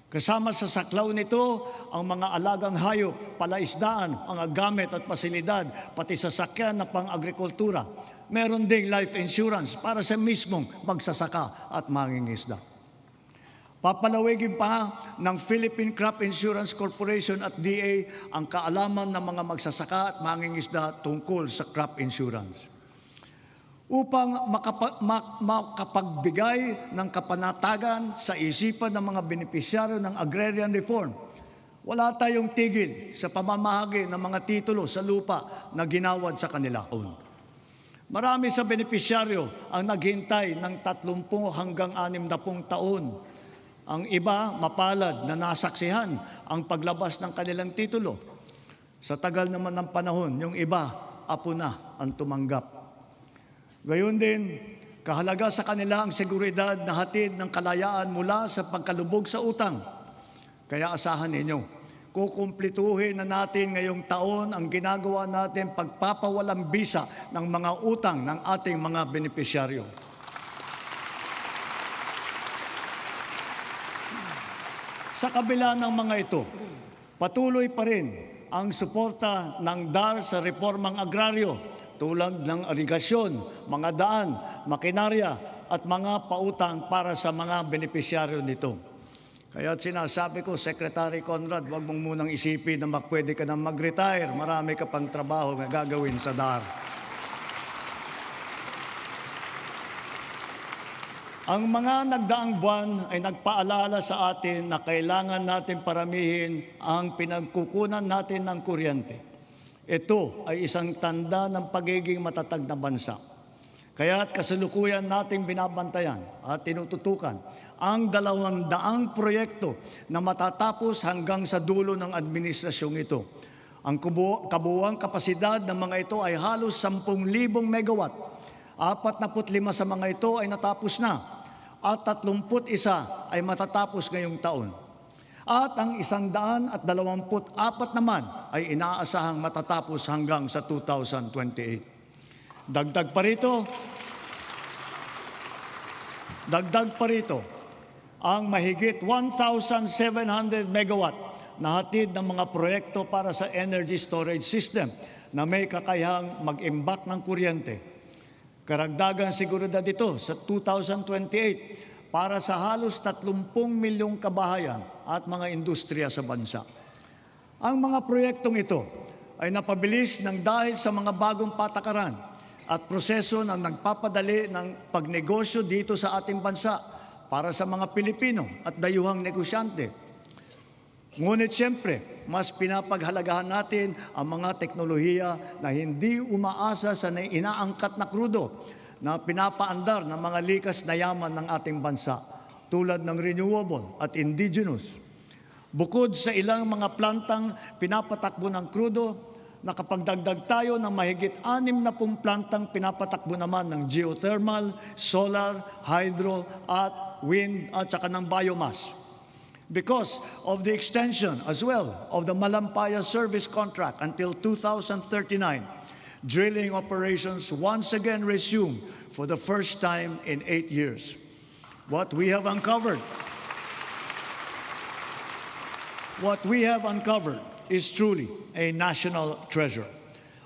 Kasama sa saklaw nito ang mga alagang hayop, palaisdaan, mga gamit at pasilidad, pati sasakyan na pang-agrikultura. Meron ding life insurance para sa mismong magsasaka at mangingisda. Papalawigin pa ng Philippine Crop Insurance Corporation at DA ang kaalaman ng mga magsasaka at mangingisda tungkol sa crop insurance. Upang makapagbigay ng kapanatagan sa isipan ng mga benepisyaryo ng agrarian reform, wala tayong tigil sa pamamahagi ng mga titulo sa lupa na ginawad sa kanila. Marami sa benepisyaryo ang naghintay ng 30 hanggang 60 taon. Ang iba, mapalad na nasaksihan ang paglabas ng kanilang titulo. Sa tagal naman ng panahon, yung iba, apo na ang tumanggap. Gayon din, kahalaga sa kanila ang seguridad na hatid ng kalayaan mula sa pagkalubog sa utang. Kaya asahan ninyo, kukumplituhin na natin ngayong taon ang ginagawa natin pagpapawalang bisa ng mga utang ng ating mga benepisyaryo. Sa kabila ng mga ito, patuloy pa rin ang suporta ng DAR sa reformang agraryo tulad ng irigasyon, mga daan, makinarya at mga pautang para sa mga benepisyaryo nito. Kaya sinasabi ko, Secretary Conrad, huwag mong munang isipin na pwede ka na mag-retire. Marami ka pang trabaho na gagawin sa DAR. Ang mga nagdaang buwan ay nagpaalala sa atin na kailangan natin paramihin ang pinagkukunan natin ng kuryente. Ito ay isang tanda ng pagiging matatag na bansa. Kaya't kasalukuyan nating binabantayan at tinututukan ang 200 proyekto na matatapos hanggang sa dulo ng administrasyong ito. Ang kabuuang kapasidad ng mga ito ay halos 10,000 megawatt. 45 sa mga ito ay natapos na at 31 ay matatapos ngayong taon. At ang 124 naman ay inaasahang matatapos hanggang sa 2028. Dagdag pa rito ang mahigit 1,700 megawatt na hatid ng mga proyekto para sa energy storage system na may kakayahang mag-imbak ng kuryente. Karagdagang seguridad ito sa 2028 para sa halos 30 milyong kabahayan at mga industriya sa bansa. Ang mga proyektong ito ay napabilis ng dahil sa mga bagong patakaran at proseso na nagpapadali ng pagnegosyo dito sa ating bansa para sa mga Pilipino at dayuhang negosyante. Ngunit siyempre, mas pinapaghalagahan natin ang mga teknolohiya na hindi umaasa sa inaangkat na krudo na pinapaandar ng mga likas na yaman ng ating bansa tulad ng renewable at indigenous. Bukod sa ilang mga plantang pinapatakbo ng krudo, nakapagdagdag tayo ng mahigit 60 plantang pinapatakbo naman ng geothermal, solar, hydro at wind at saka ng biomass. Because of the extension as well of the Malampaya service contract until 2039, drilling operations once again resume for the first time in 8 years. What we have uncovered is truly a national treasure.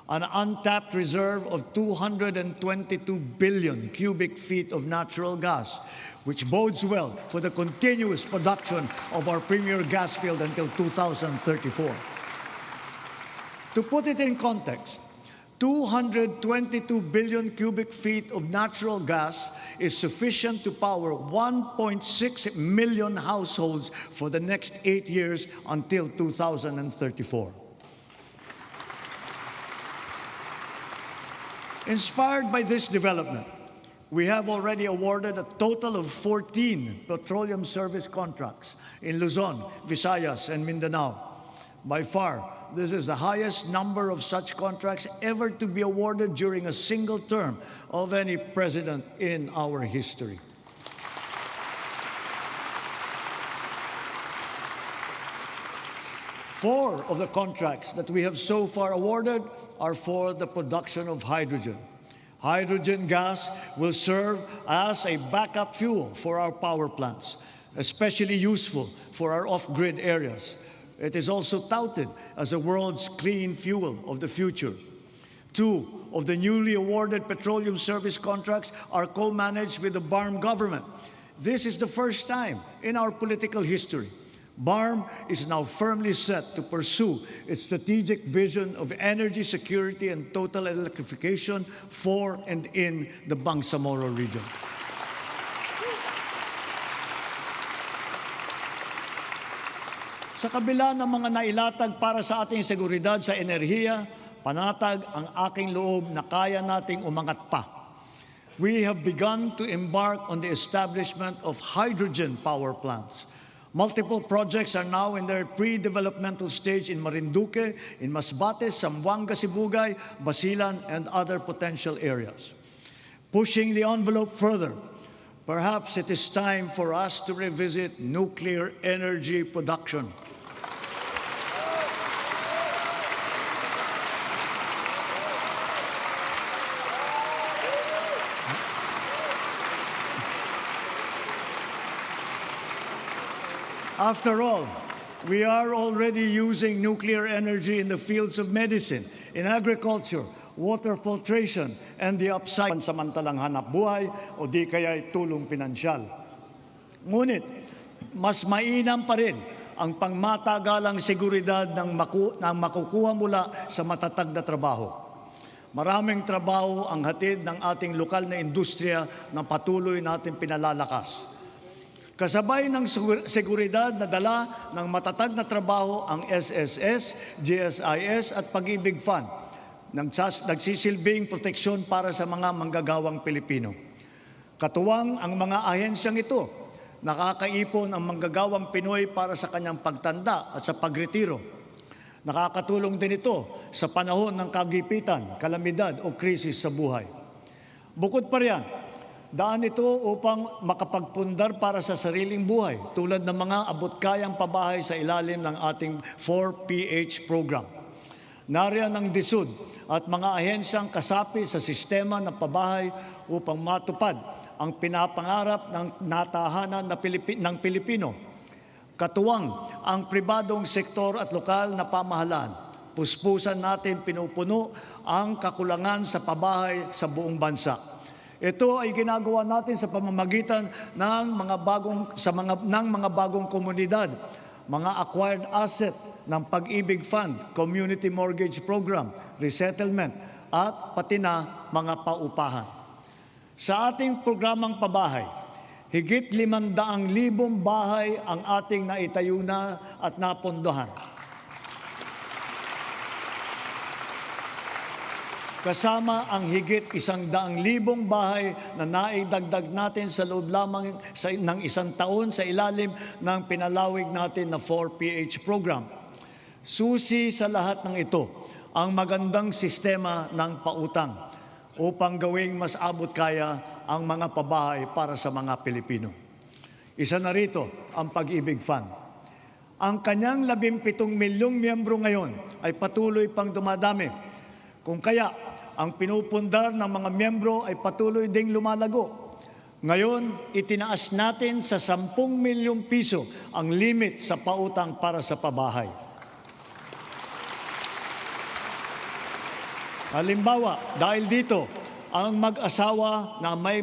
An untapped reserve of 222 billion cubic feet of natural gas, which bodes well for the continuous production of our premier gas field until 2034. To put it in context, 222 billion cubic feet of natural gas is sufficient to power 1.6 million households for the next 8 years until 2034. Inspired by this development, we have already awarded a total of 14 petroleum service contracts in Luzon, Visayas, and Mindanao. By far, this is the highest number of such contracts ever to be awarded during a single term of any president in our history. Four of the contracts that we have so far awarded are for the production of hydrogen. Hydrogen gas will serve as a backup fuel for our power plants, especially useful for our off-grid areas. It is also touted as the world's clean fuel of the future. Two of the newly awarded petroleum service contracts are co-managed with the BARM government. This is the first time in our political history. BARM is now firmly set to pursue its strategic vision of energy security and total electrification for and in the Bangsamoro region. Sa kabila ng mga nailatag para sa ating seguridad sa enerhiya, panatag ang aking loob na kaya nating umangat pa. We have begun to embark on the establishment of hydrogen power plants. Multiple projects are now in their pre-developmental stage in Marinduque, in Masbate, Zamboanga, Sibugay, Basilan, and other potential areas. Pushing the envelope further, perhaps it is time for us to revisit nuclear energy production. After all, we are already using nuclear energy in the fields of medicine, in agriculture, water filtration, and the upcycling samantalang hanap buhay o di kaya'y tulong pinansyal. Ngunit, mas mainam pa rin ang pangmatagalang seguridad ng makukuha mula sa matatag na trabaho. Maraming trabaho ang hatid ng ating lokal na industriya na patuloy natin pinalalakas. Kasabay ng seguridad na dala ng matatag na trabaho ang SSS, GSIS at Pag-ibig Fund. nagsisilbing proteksyon para sa mga manggagawang Pilipino. Katuwang ang mga ahensyang ito, nakakaipon ang manggagawang Pinoy para sa kanyang pagtanda at sa pagretiro. Nakakatulong din ito sa panahon ng kagipitan, kalamidad o krisis sa buhay. Bukod pa riyan, daan ito upang makapagpundar para sa sariling buhay tulad ng mga abot-kayang pabahay sa ilalim ng ating 4PH program. Nariyan ang DSUD at mga ahensyang kasapi sa sistema ng pabahay upang matupad ang pinapangarap ng natahanan ng Pilipino. Katuwang ang pribadong sektor at lokal na pamahalaan. Puspusan natin pinupuno ang kakulangan sa pabahay sa buong bansa. Ito ay ginagawa natin sa pamamagitan ng mga bagong komunidad, mga acquired asset ng Pag-ibig Fund, Community Mortgage Program, Resettlement, at pati na mga paupahan. Sa ating programang pabahay, higit 500,000 bahay ang ating naitayo na at napondohan. Kasama ang higit 100,000 bahay na naidagdag natin sa loob lamang ng isang taon sa ilalim ng pinalawig natin na 4PH program. Susi sa lahat ng ito ang magandang sistema ng pautang upang gawing mas abot kaya ang mga pabahay para sa mga Pilipino. Isa na rito ang Pag-ibig Fund. Ang kanyang 17 milyong miyembro ngayon ay patuloy pang dumadami. Kung kaya, ang pinupundar ng mga miyembro ay patuloy ding lumalago. Ngayon, itinaas natin sa 10 milyong piso ang limit sa pautang para sa pabahay. Halimbawa, dahil dito, ang mag-asawa na may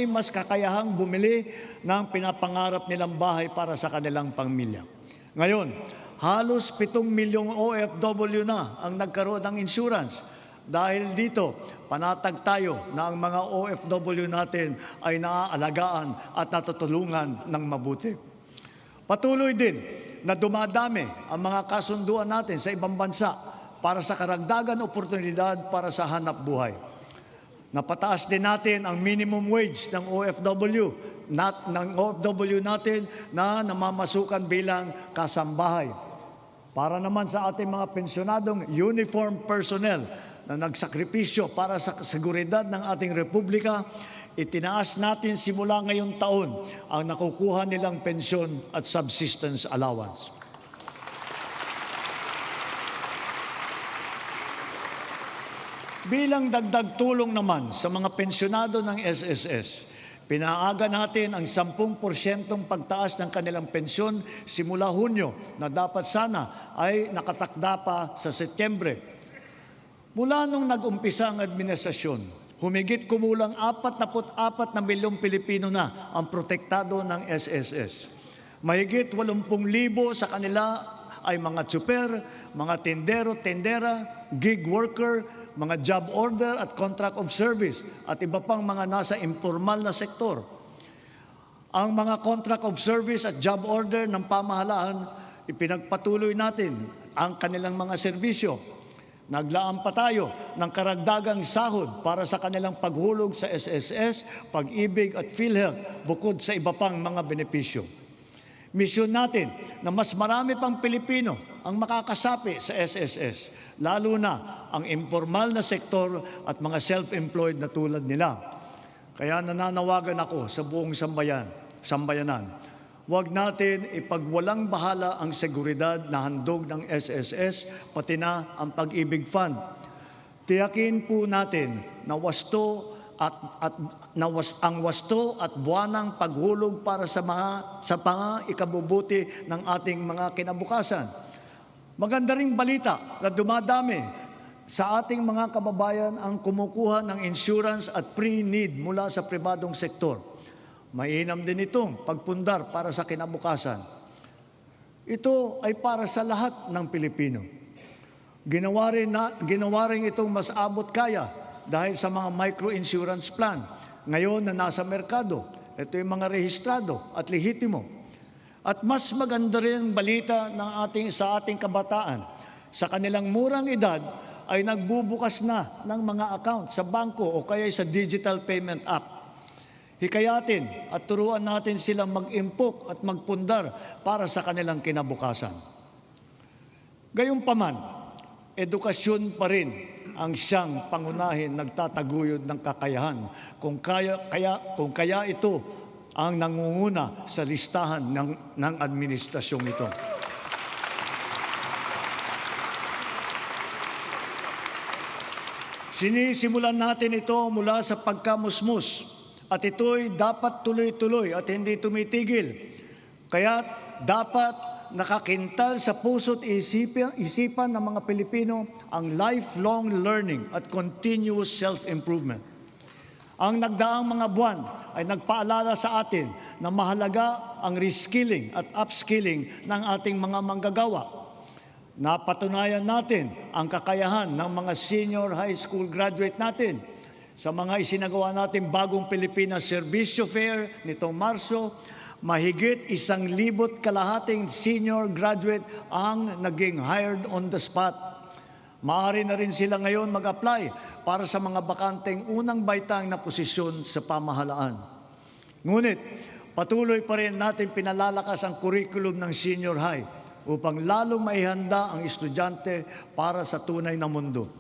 mas kakayahang bumili ng pinapangarap nilang bahay para sa kanilang pamilya. Ngayon, halos 7 milyong OFW na ang nagkaroon ng insurance. Dahil dito, panatag tayo na ang mga OFW natin ay naaalagaan at natutulungan ng mabuti. Patuloy din na dumadami ang mga kasunduan natin sa ibang bansa para sa karagdagan oportunidad para sa hanap buhay. Napataas din natin ang minimum wage ng OFW natin na namamasukan bilang kasambahay. Para naman sa ating mga pensyonadong uniform personnel na nagsakripisyo para sa seguridad ng ating republika, itinaas natin simula ngayong taon ang nakukuha nilang pensyon at subsistence allowance. Bilang dagdag tulong naman sa mga pensyonado ng SSS, pinaaga natin ang 10% pagtaas ng kanilang pensyon simula Hunyo na dapat sana ay nakatakda pa sa Setyembre. Mula nung nag-umpisa ang administrasyon, humigit kumulang 44 na milyong Pilipino na ang protektado ng SSS. Mahigit 80,000 sa kanila ay mga tsuper, mga tindero, tendera, gig worker, mga job order at contract of service at iba pang mga nasa informal na sektor. Ang mga contract of service at job order ng pamahalaan, ipinagpatuloy natin ang kanilang mga serbisyo. Naglaan pa tayo ng karagdagang sahod para sa kanilang paghulog sa SSS, Pag-ibig at PhilHealth bukod sa iba pang mga benepisyo. Misyon natin na mas marami pang Pilipino ang makakasapi sa SSS, lalo na ang informal na sektor at mga self-employed na tulad nila. Kaya nananawagan ako sa buong sambayanan, huwag natin ipagwalang bahala ang seguridad na handog ng SSS, pati na ang Pag-ibig Fund. Tiyakin po natin na ang wasto at buwanang paghulog para sa mga ikabubuti ng ating mga kinabukasan. Maganda ring balita na dumadami sa ating mga kababayan ang kumukuha ng insurance at pre-need mula sa pribadong sektor. Mainam din itong pagpundar para sa kinabukasan. Ito ay para sa lahat ng Pilipino. Ginawa rin itong mas abot kaya dahil sa mga micro-insurance plan. Ngayon na nasa merkado, ito yung mga rehistrado at lehitimo. At mas maganda rin balita sa ating kabataan. sa kanilang murang edad ay nagbubukas na ng mga account sa bangko o kaya sa digital payment app. Hikayatin at turuan natin silang mag-impok at magpundar para sa kanilang kinabukasan. Gayunpaman, edukasyon pa rin ang siyang pangunahin nagtataguyod ng kakayahan kung kaya ito ang nangunguna sa listahan ng administrasyong ito. Sinisimulan natin ito mula sa pagkamusmus at ito'y dapat tuloy-tuloy at hindi tumitigil. Kaya dapat nakakintal sa puso't isipan ng mga Pilipino ang lifelong learning at continuous self-improvement. Ang nagdaang mga buwan ay nagpaalala sa atin na mahalaga ang reskilling at upskilling ng ating mga manggagawa. Napatunayan natin ang kakayahan ng mga senior high school graduate natin sa mga isinagawa natin bagong Pilipinas Serbisyo Fair nitong Marso. Mahigit 1,200 senior graduate ang naging hired on the spot. Maaari na rin sila ngayon mag-apply para sa mga bakanteng unang baitang na posisyon sa pamahalaan. Ngunit patuloy pa rin natin pinalalakas ang curriculum ng senior high upang lalong maihanda ang estudyante para sa tunay na mundo.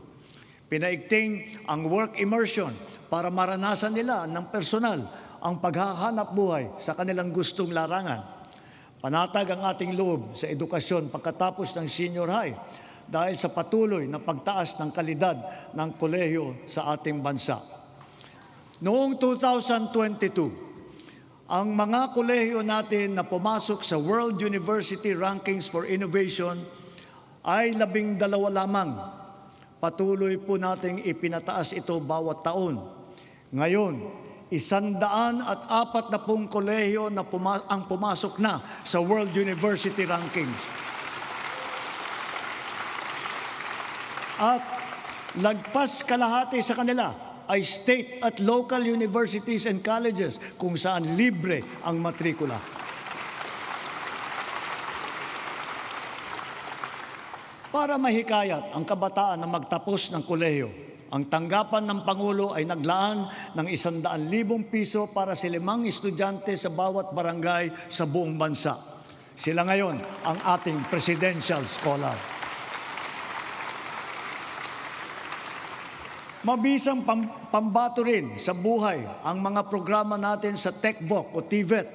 Pinaigting ang work immersion para maranasan nila ng personal ang paghahanap buhay sa kanilang gustong larangan. Panatag ang ating loob sa edukasyon pagkatapos ng senior high dahil sa patuloy na pagtaas ng kalidad ng kolehiyo sa ating bansa. Noong 2022, ang mga kolehiyo natin na pumasok sa World University Rankings for Innovation ay 12 lamang. Patuloy po nating ipinataas ito bawat taon. Ngayon, 140 kolehiyo na ang pumasok na sa World University Rankings. At lagpas kalahati sa kanila ay state at local universities and colleges kung saan libre ang matrikula. Para mahikayat ang kabataan na magtapos ng kolehiyo, ang tanggapan ng Pangulo ay naglaan ng 100,000 piso para sa 5 estudyante sa bawat barangay sa buong bansa. Sila ngayon ang ating presidential scholar. Mabisang pambato rin sa buhay ang mga programa natin sa TechVoc o TVET.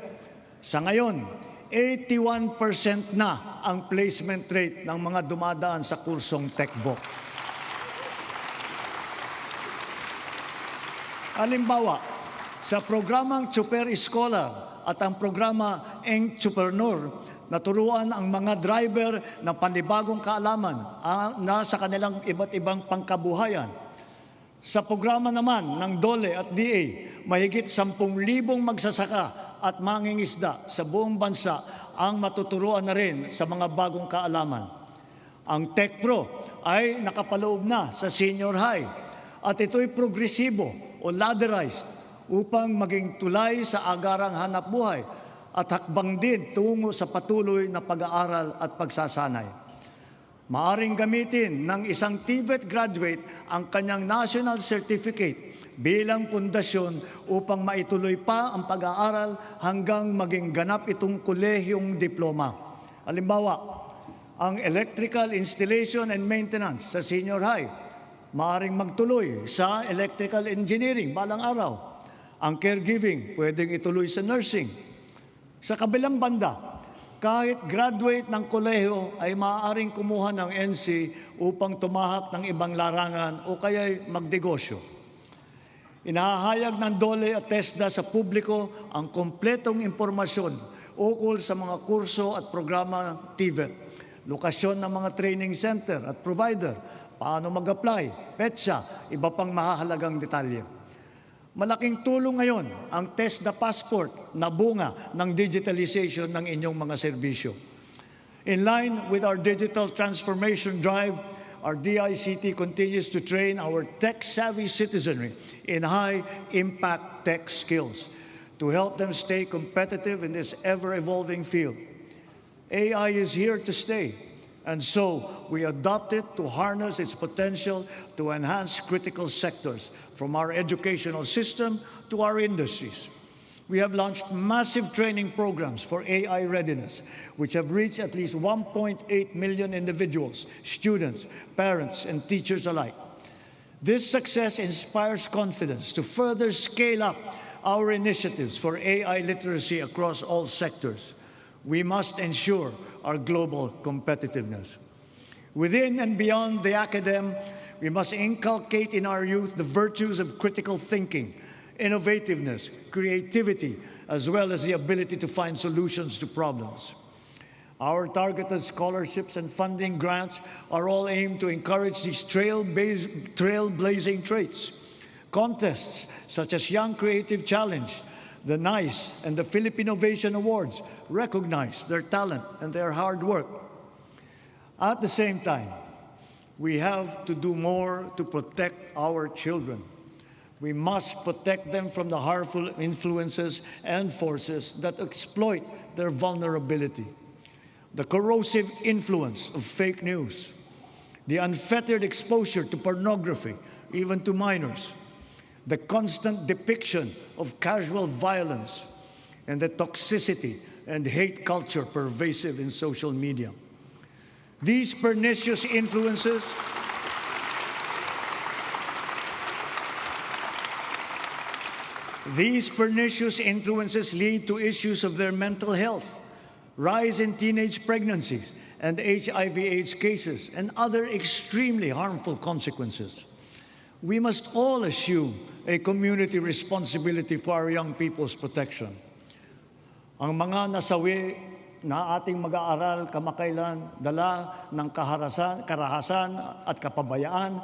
Sa ngayon, 81% na ang placement rate ng mga dumadaan sa kursong TechVoc. Halimbawa, sa programang Super Scholar at ang programa Entrepreneur, naturuan ang mga driver ng panibagong kaalaman na sa kanilang iba't ibang pangkabuhayan. Sa programa naman ng DOLE at DA, mahigit 10,000 magsasaka at mangingisda sa buong bansa ang matuturuan na rin sa mga bagong kaalaman. Ang TechPro ay nakapaloob na sa senior high at ito'y progresibo o ladderized upang maging tulay sa agarang hanap buhay at hakbang din tungo sa patuloy na pag-aaral at pagsasanay. Maaring gamitin ng isang TVET graduate ang kanyang national certificate bilang pundasyon upang maituloy pa ang pag-aaral hanggang maging ganap itong kolehiyong diploma. Halimbawa, ang electrical installation and maintenance sa senior high, maaring magtuloy sa electrical engineering balang araw. Ang caregiving, pwedeng ituloy sa nursing. Sa kabilang banda, kahit graduate ng kolehiyo ay maaaring kumuha ng NC upang tumahak ng ibang larangan o kaya'y magnegosyo. Inahayag ng DOLE at TESDA sa publiko ang kompletong impormasyon ukol sa mga kurso at programa ng TVET, lokasyon ng mga training center at provider, paano mag-apply, petsa, iba pang mahahalagang detalye. Malaking tulong ngayon ang TESDA Passport na bunga ng digitalization ng inyong mga serbisyo. In line with our digital transformation drive, our DICT continues to train our tech-savvy citizenry in high-impact tech skills to help them stay competitive in this ever-evolving field. AI is here to stay. And so we adopt it to harness its potential to enhance critical sectors, from our educational system to our industries. We have launched massive training programs for AI readiness, which have reached at least 1.8 million individuals, students, parents, and teachers alike. This success inspires confidence to further scale up our initiatives for AI literacy across all sectors. We must ensure our global competitiveness. Within and beyond the academe, we must inculcate in our youth the virtues of critical thinking, innovativeness, creativity, as well as the ability to find solutions to problems. Our targeted scholarships and funding grants are all aimed to encourage these trailblazing traits. Contests such as Young Creative Challenge, the NICE, and the Philippine Innovation Awards recognize their talent and their hard work. At the same time, we have to do more to protect our children. We must protect them from the harmful influences and forces that exploit their vulnerability. The corrosive influence of fake news, the unfettered exposure to pornography, even to minors, the constant depiction of casual violence, and the toxicity and hate culture pervasive in social media. These pernicious influences lead to issues of their mental health, rise in teenage pregnancies and HIV/AIDS cases, and other extremely harmful consequences. We must all assume a community responsibility for our young people's protection. Ang mga nasawi na ating mag-aaral kamakailan, dala ng karahasan at kapabayaan,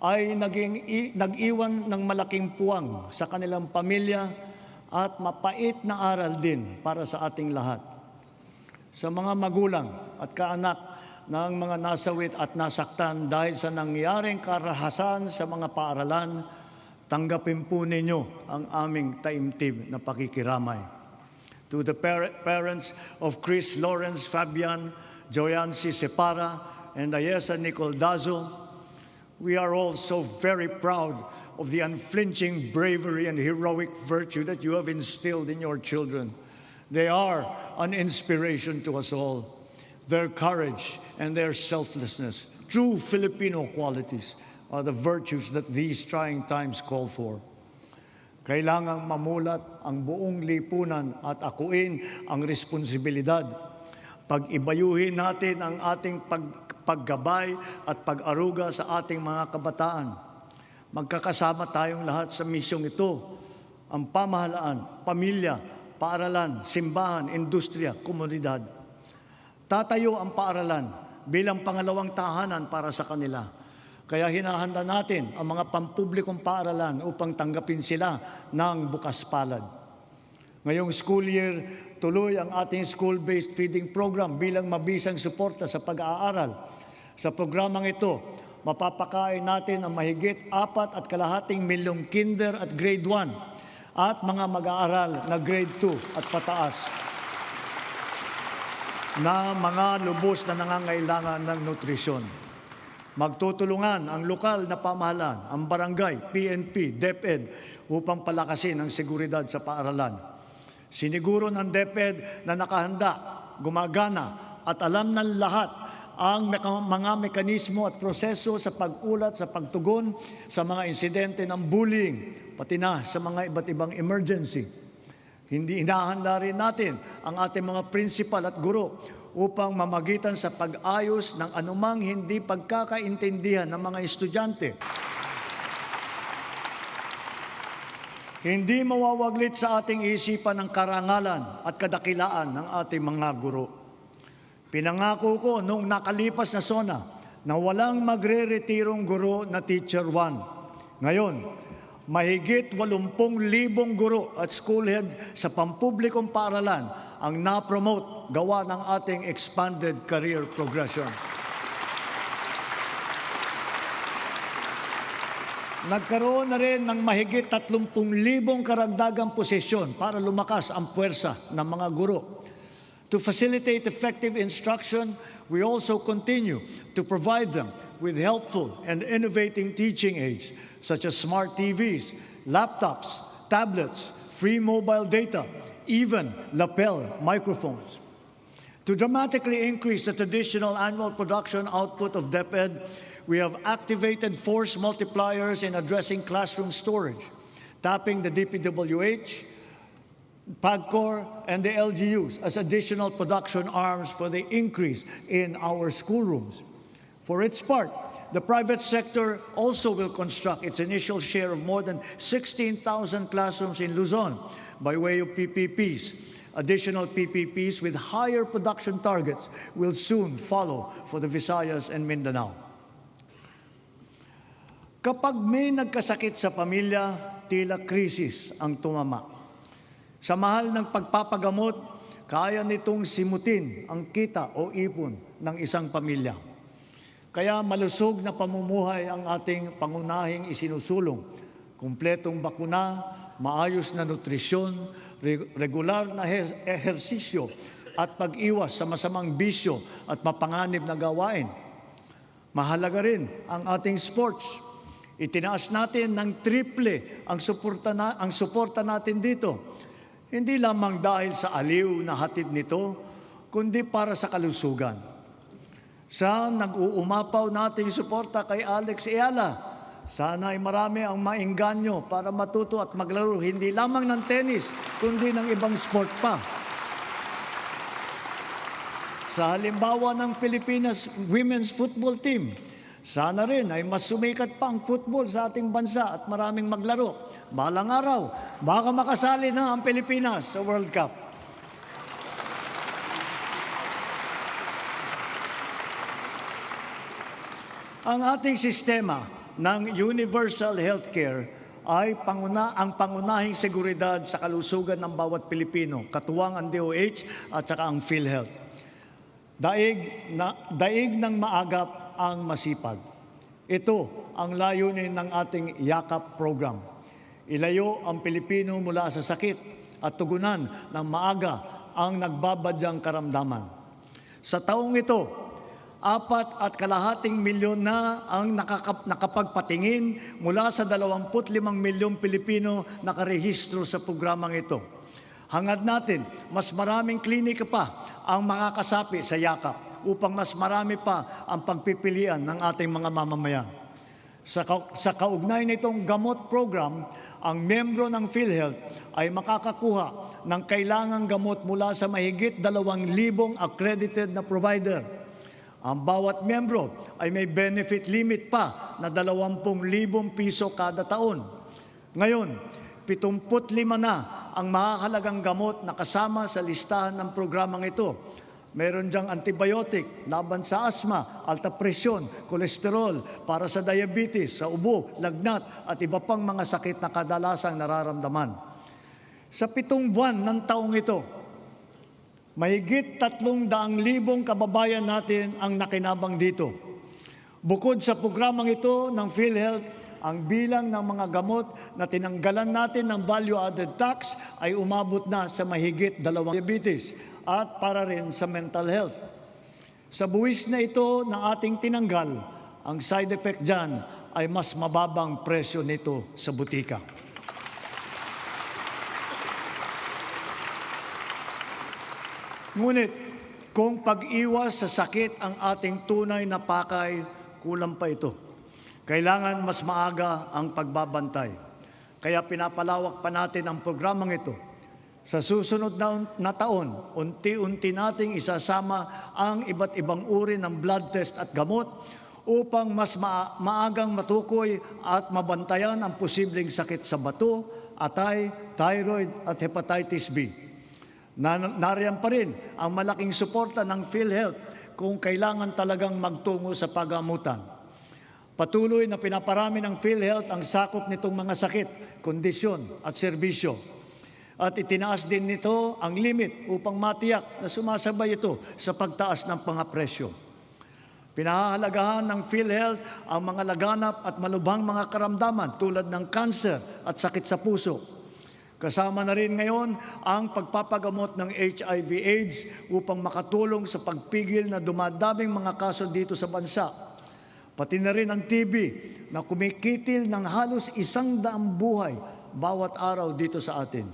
ay nag-iwan ng malaking puwang sa kanilang pamilya at mapait na aral din para sa ating lahat. Sa mga magulang at kaanak ng mga nasawit at nasaktan dahil sa nangyaring karahasan sa mga paaralan, tanggapin po ninyo ang aming taimtim na pakikiramay. To the parents of Chris Lawrence Fabian, Joyancy Separa, and Ayesa Nicole Dazo, we are all so very proud of the unflinching bravery and heroic virtue that you have instilled in your children. They are an inspiration to us all. Their courage and their selflessness, true Filipino qualities, are the virtues that these trying times call for. Kailangang mamulat ang buong lipunan at akuin ang responsibilidad. Pag-ibayuhin natin ang ating paggabay at pag-aruga sa ating mga kabataan. Magkakasama tayong lahat sa misyong ito, ang pamahalaan, pamilya, paaralan, simbahan, industriya, komunidad. Tatayo ang paaralan bilang pangalawang tahanan para sa kanila. Kaya hinahanda natin ang mga pampublikong paaralan upang tanggapin sila ng bukas palad. Ngayong school year, tuloy ang ating school-based feeding program bilang mabisang suporta sa pag-aaral. Sa programang ito, mapapakain natin ang mahigit 4.2 milyong kinder at grade 1 at mga mag-aaral na grade 2 at pataas na mga lubos na nangangailangan ng nutrisyon. Magtutulungan ang lokal na pamahalaan, ang barangay, PNP, DepEd upang palakasin ang seguridad sa paaralan. Siniguro ng DepEd na nakahanda, gumagana at alam ng lahat ang mga mekanismo at proseso sa pag-ulat, sa pagtugon sa mga insidente ng bullying, pati na sa mga iba't ibang emergency. Hindi inahanda rin natin ang ating mga principal at guro upang mamagitan sa pag-ayos ng anumang hindi pagkakaintindihan ng mga estudyante. Hindi mawawaglit sa ating isipan ang karangalan at kadakilaan ng ating mga guro. Pinangako ko noong nakalipas na SONA na walang magre-retirong guro na Teacher 1. Ngayon, mahigit 80,000 guro at school head sa pampublikong paaralan ang na-promote gawa ng ating expanded career progression. Nagkaroon na rin ng mahigit 30,000 karagdagang posisyon para lumakas ang puwersa ng mga guro. To facilitate effective instruction, we also continue to provide them with helpful and innovative teaching aids such as smart TVs, laptops, tablets, free mobile data, even lapel microphones. To dramatically increase the traditional annual production output of DepEd, we have activated force multipliers in addressing classroom storage, tapping the DPWH, PAGCOR, and the LGUs as additional production arms for the increase in our schoolrooms. For its part, the private sector also will construct its initial share of more than 16,000 classrooms in Luzon by way of PPPs. Additional PPPs with higher production targets will soon follow for the Visayas and Mindanao. Kapag may nagkasakit sa pamilya, tila krisis ang tumama. Sa mahal ng pagpapagamot, kaya nitong simutin ang kita o ipon ng isang pamilya. Kaya malusog na pamumuhay ang ating pangunahing isinusulong. Kumpletong bakuna, maayos na nutrisyon, regular na ehersisyo at pag-iwas sa masamang bisyo at mapanganib na gawain. Mahalaga rin ang ating sports. Itinaas natin ng triple ang suporta natin dito. Hindi lamang dahil sa aliw na hatid nito, kundi para sa kalusugan. Sa nag-uumapaw nating suporta kay Alex Eala, sana ay marami ang maengganyo para matuto at maglaro hindi lamang ng tennis, kundi ng ibang sport pa. Sa halimbawa ng Pilipinas Women's Football Team, sana rin ay mas sumikat pa ang football sa ating bansa at maraming maglaro. Balang araw, baka makasali na ang Pilipinas sa World Cup. Ang ating sistema ng universal healthcare ay ang pangunahing seguridad sa kalusugan ng bawat Pilipino, katuwang ang DOH at saka ang PhilHealth. Daig ng maagap ang masipag. Ito ang layunin ng ating YAKAP program. Ilayo ang Pilipino mula sa sakit at tugunan ng maaga ang nagbabadyang karamdaman. Sa taong ito, 4.5 milyon na ang nakapagpatingin mula sa 25 milyong Pilipino nakarehistro sa programang ito. Hangad natin, mas maraming klinika pa ang makakasapi sa YAKAP upang mas marami pa ang pagpipilian ng ating mga mamamayan. Sa kaugnay nitong gamot program, ang membro ng PhilHealth ay makakakuha ng kailangang gamot mula sa mahigit 2,000 accredited na provider. Ang bawat membro ay may benefit limit pa na 20,000 piso kada taon. Ngayon, 75 na ang makakalagang gamot na kasama sa listahan ng programang ito. Meron diyang antibiotic, laban sa asma, alta presyon, kolesterol, para sa diabetes, sa ubo, lagnat, at iba pang mga sakit na kadalasang nararamdaman. Sa 7 buwan ng taong ito, mahigit 300,000 kababayan natin ang nakinabang dito. Bukod sa programang ito ng PhilHealth, ang bilang ng mga gamot na tinanggalan natin ng value-added tax ay umabot na sa mahigit 2 diabetes at para rin sa mental health. Sa buwis na ito na ating tinanggal, ang side effect dyan ay mas mababang presyo nito sa butika. Ngunit, kung pag-iwas sa sakit ang ating tunay na pakay, kulang pa ito. Kailangan mas maaga ang pagbabantay. Kaya pinapalawak pa natin ang programang ito. Sa susunod na taon, unti-unti nating isasama ang iba't ibang uri ng blood test at gamot upang mas maagang matukoy at mabantayan ang posibleng sakit sa bato, atay, thyroid at hepatitis B. Nariyan pa rin ang malaking suporta ng PhilHealth kung kailangan talagang magtungo sa pagamutan. Patuloy na pinaparami ng PhilHealth ang sakop nitong mga sakit, kondisyon at serbisyo. At itinaas din nito ang limit upang matiyak na sumasabay ito sa pagtaas ng mga presyo. Pinahahalagahan ng PhilHealth ang mga laganap at malubhang mga karamdaman tulad ng kanser at sakit sa puso. Kasama na rin ngayon ang pagpapagamot ng HIV/AIDS upang makatulong sa pagpigil na dumadaming mga kaso dito sa bansa. Pati na rin ang TB na kumikitil ng halos 100 buhay bawat araw dito sa atin.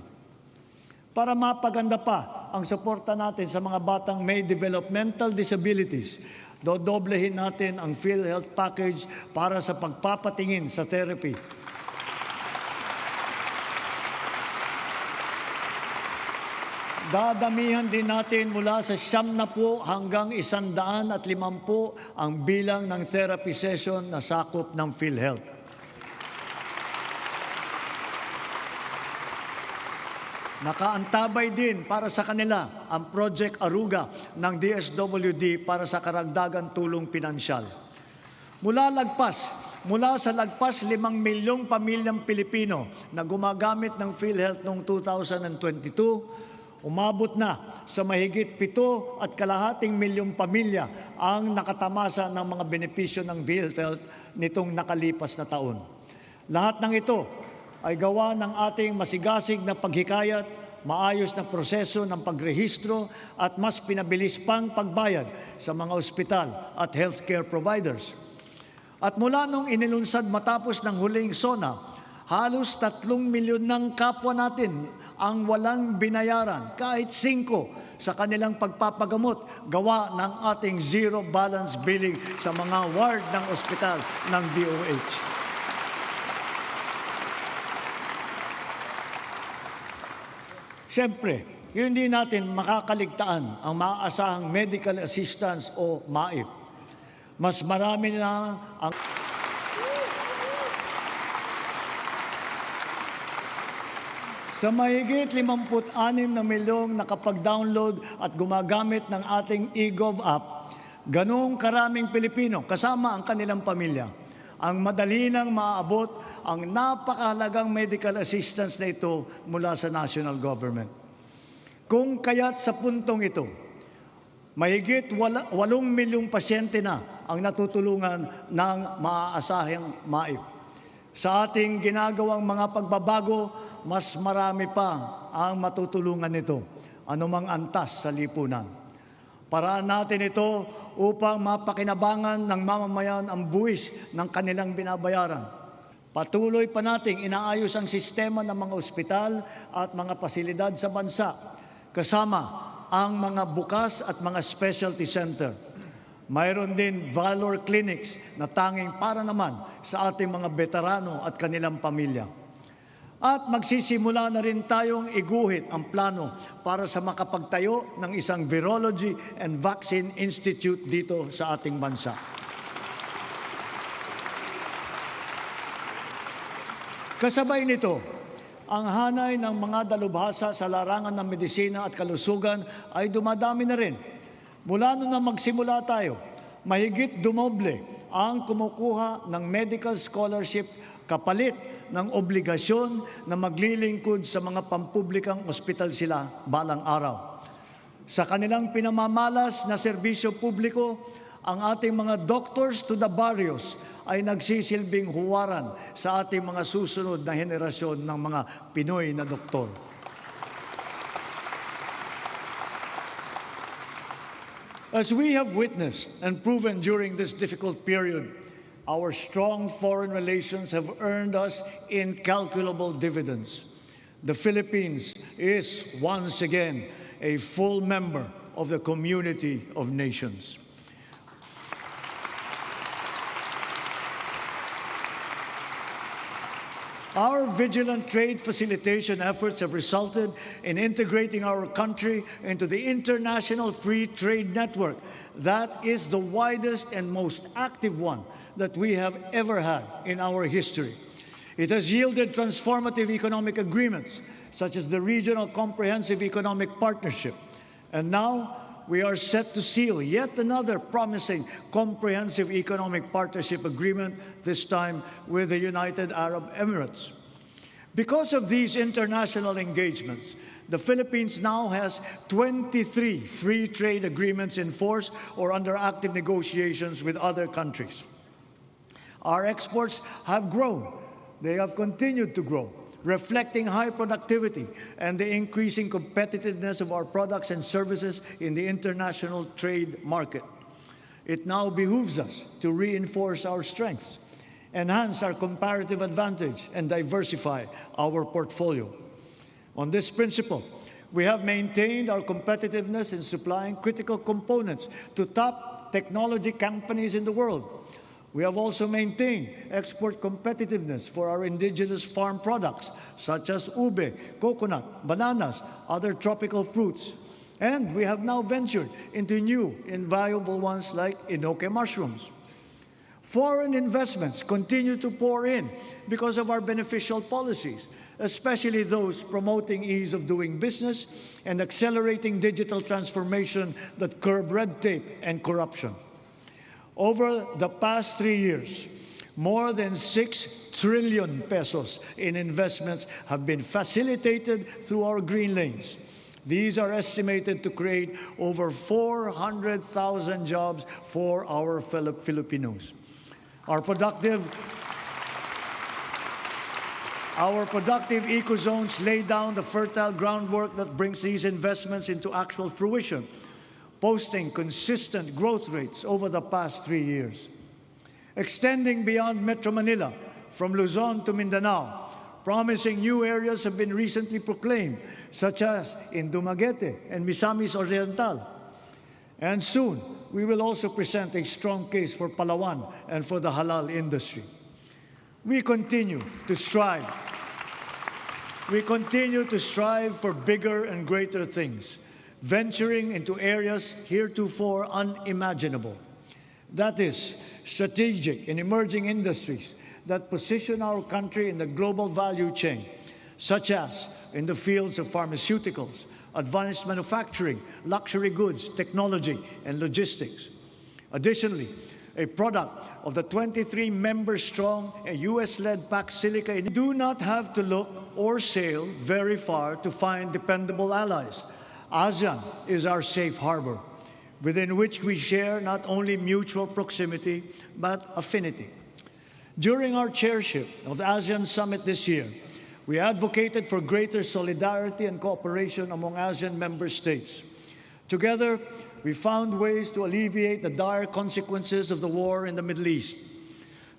Para mapaganda pa ang suporta natin sa mga batang may developmental disabilities, dodoblehin natin ang PhilHealth package para sa pagpapatingin sa therapy. Dadamihan din natin mula sa 70 hanggang 150 ang bilang ng therapy session na sakop ng PhilHealth. Nakaantabay din para sa kanila ang Project Aruga ng DSWD para sa karagdagan tulong pinansyal. Mula sa lagpas 5 milyong pamilyang Pilipino na gumagamit ng PhilHealth noong 2022, umabot na sa mahigit 7.5 milyong pamilya ang nakatamasa ng mga benepisyo ng PhilHealth nitong nakalipas na taon. Lahat ng ito ay gawa ng ating masigasig na paghikayat, maayos na proseso ng pagrehistro at mas pinabilis pang pagbayad sa mga ospital at healthcare providers. At mula nung inilunsad matapos ng huling SONA, halos 3 milyon ng kapwa natin ang walang binayaran kahit 5 sa kanilang pagpapagamot gawa ng ating zero balance billing sa mga ward ng ospital ng DOH. Siyempre, hindi natin makakaligtaan ang maaasahang medical assistance o MAIP. Mas marami na ang sa mahigit 56 na milyong nakapag-download at gumagamit ng ating eGov app, ganong karaming Pilipino kasama ang kanilang pamilya ang madali nang maaabot ang napakahalagang medical assistance na ito mula sa national government. Kung kaya't sa puntong ito, mahigit 8 milyong pasyente na ang natutulungan ng maaasahang MAIP. Sa ating ginagawang mga pagbabago, mas marami pa ang matutulungan nito, anumang antas sa lipunan. Paraan natin ito upang mapakinabangan ng mamamayan ang buwis ng kanilang binabayaran. Patuloy pa nating inaayos ang sistema ng mga ospital at mga pasilidad sa bansa, kasama ang mga bukas at mga specialty center. Mayroon din Valor Clinics na tanging para naman sa ating mga veterano at kanilang pamilya. At magsisimula na rin tayong iguhit ang plano para sa makapagtayo ng isang Virology and Vaccine Institute dito sa ating bansa. Kasabay nito, ang hanay ng mga dalubhasa sa larangan ng medisina at kalusugan ay dumadami na rin. Mula noon na magsimula tayo, mahigit dumoble ang kumukuha ng medical scholarship kapalit ng obligasyon na maglilingkod sa mga pampublikang ospital sila balang araw. Sa kanilang pinamamalas na serbisyo publiko, ang ating mga doctors to the barrios ay nagsisilbing huwaran sa ating mga susunod na henerasyon ng mga Pinoy na doktor. As we have witnessed and proven during this difficult period, our strong foreign relations have earned us incalculable dividends. The Philippines is once again a full member of the community of nations. Our vigilant trade facilitation efforts have resulted in integrating our country into the international free trade network that is the widest and most active one that we have ever had in our history. It has yielded transformative economic agreements, such as the Regional Comprehensive Economic Partnership. And now, we are set to seal yet another promising comprehensive economic partnership agreement, this time with the United Arab Emirates. Because of these international engagements, the Philippines now has 23 free trade agreements in force or under active negotiations with other countries. Our exports have grown. They have continued to grow. reflecting high productivity and the increasing competitiveness of our products and services in the international trade market. It now behooves us to reinforce our strengths, enhance our comparative advantage, and diversify our portfolio. On this principle, we have maintained our competitiveness in supplying critical components to top technology companies in the world. We have also maintained export competitiveness for our indigenous farm products, such as ube, coconut, bananas, other tropical fruits. And we have now ventured into new, invaluable ones like enoque mushrooms. Foreign investments continue to pour in because of our beneficial policies, especially those promoting ease of doing business and accelerating digital transformation that curb red tape and corruption. Over the past 3 years, more than 6 trillion pesos in investments have been facilitated through our green lanes. These are estimated to create over 400,000 jobs for our Filipinos. Our productive ecozones lay down the fertile groundwork that brings these investments into actual fruition, posting consistent growth rates over the past 3 years. Extending beyond Metro Manila, from Luzon to Mindanao, promising new areas have been recently proclaimed, such as in Dumaguete and Misamis Oriental. And soon, we will also present a strong case for Palawan and for the halal industry. We continue to strive for bigger and greater things, venturing into areas heretofore unimaginable. That is, strategic and emerging industries that position our country in the global value chain, such as in the fields of pharmaceuticals, advanced manufacturing, luxury goods, technology, and logistics. Additionally, a product of the 23-member-strong U.S.-led Pax Silica, do not have to look or sail very far to find dependable allies. ASEAN is our safe harbor, within which we share not only mutual proximity, but affinity. During our chairship of the ASEAN Summit this year, we advocated for greater solidarity and cooperation among ASEAN member states. Together, we found ways to alleviate the dire consequences of the war in the Middle East.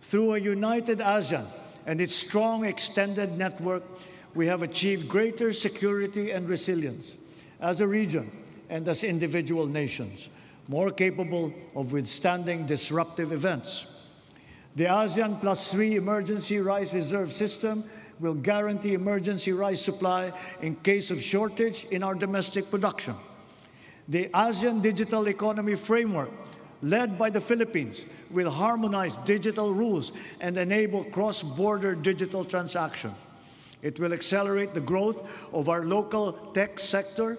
Through a united ASEAN and its strong extended network, we have achieved greater security and resilience as a region and as individual nations, more capable of withstanding disruptive events. The ASEAN +3 Emergency Rice Reserve System will guarantee emergency rice supply in case of shortage in our domestic production. The ASEAN Digital Economy Framework, led by the Philippines, will harmonize digital rules and enable cross-border digital transaction. It will accelerate the growth of our local tech sector,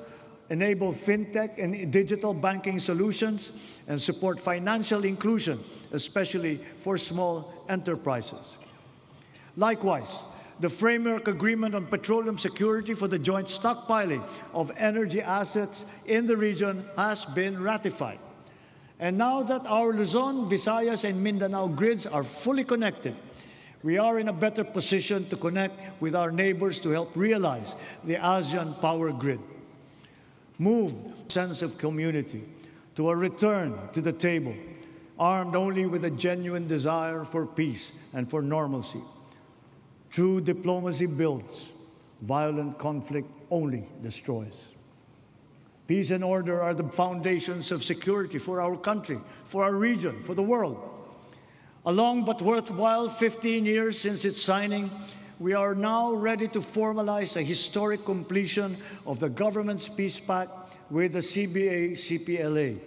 enable fintech and digital banking solutions, and support financial inclusion, especially for small enterprises. Likewise, the Framework Agreement on Petroleum Security for the joint stockpiling of energy assets in the region has been ratified. And now that our Luzon, Visayas, and Mindanao grids are fully connected, we are in a better position to connect with our neighbors to help realize the ASEAN Power Grid. Moved sense of community to a return to the table, armed only with a genuine desire for peace and for normalcy. True diplomacy builds, violent conflict only destroys. Peace and order are the foundations of security for our country, for our region, for the world. A long but worthwhile 15 years since its signing, we are now ready to formalize a historic completion of the government's peace pact with the CBA-CPLA.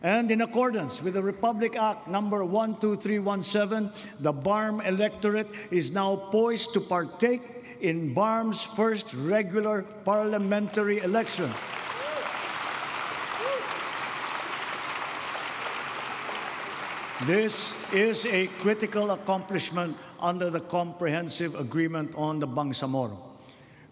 And in accordance with the Republic Act number 12317, the BARM electorate is now poised to partake in BARM's first regular parliamentary election. This is a critical accomplishment under the Comprehensive Agreement on the Bangsamoro.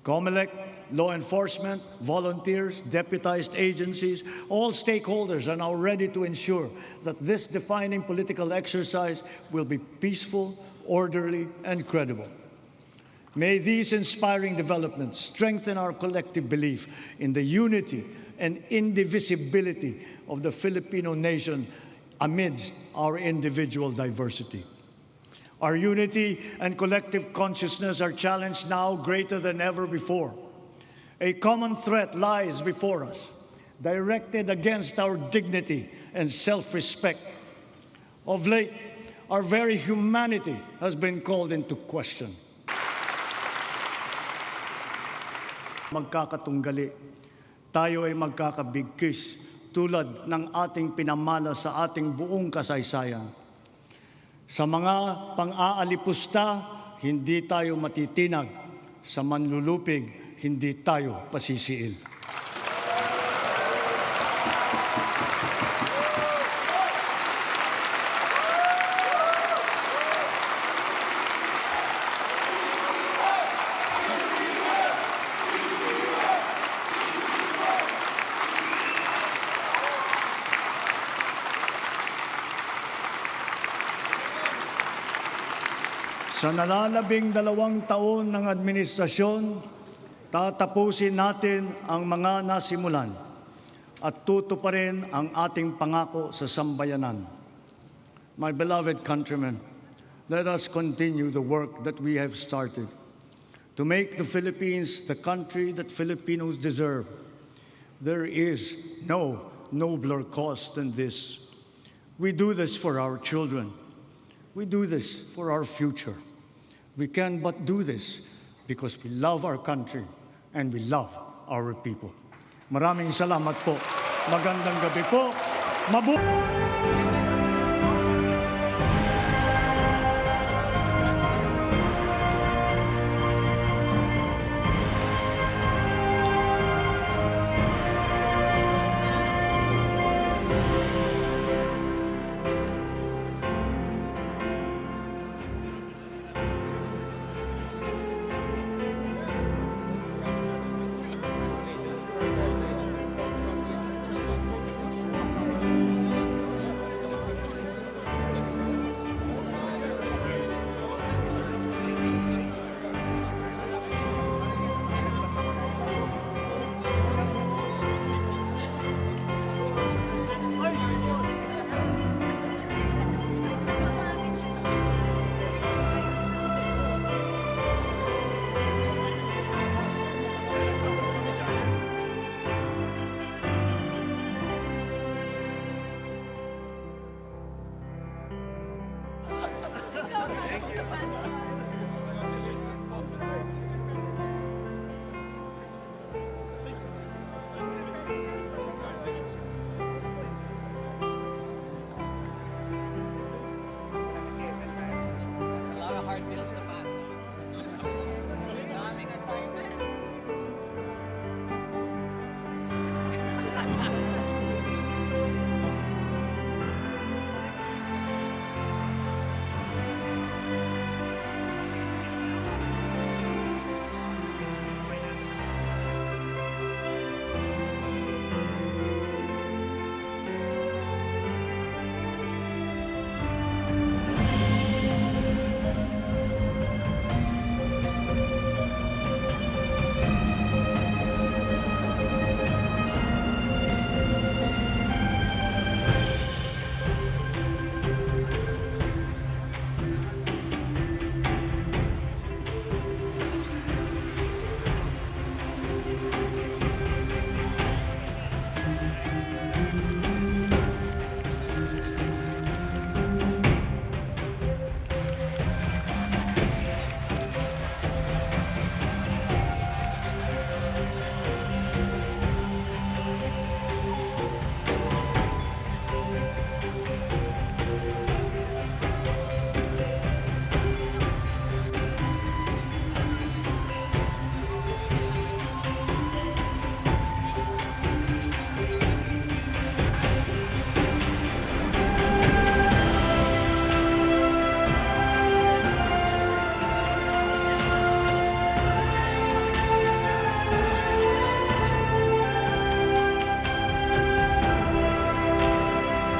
COMELEC, law enforcement, volunteers, deputized agencies, all stakeholders are now ready to ensure that this defining political exercise will be peaceful, orderly, and credible. May these inspiring developments strengthen our collective belief in the unity and indivisibility of the Filipino nation amidst our individual diversity. Our unity and collective consciousness are challenged now greater than ever before. A common threat lies before us, directed against our dignity and self-respect. Of late, our very humanity has been called into question. Magkakatunggali, tayo ay magkakabigkis tulad ng ating pinamana sa ating buong kasaysayan. Sa mga pang-aalipusta, hindi tayo matitinag. Sa manlulupig, hindi tayo pasisiil. Sa nalalabing 2 taon ng administrasyon, tatapusin natin ang mga nasimulan at tutuparin ang ating pangako sa sambayanan. My beloved countrymen, let us continue the work that we have started to make the Philippines the country that Filipinos deserve. There is no nobler cause than this. We do this for our children. We do this for our future. We can but do this because we love our country and we love our people. Maraming salamat po. Magandang gabi po. A lot of hard bills to pass. Daming assignment.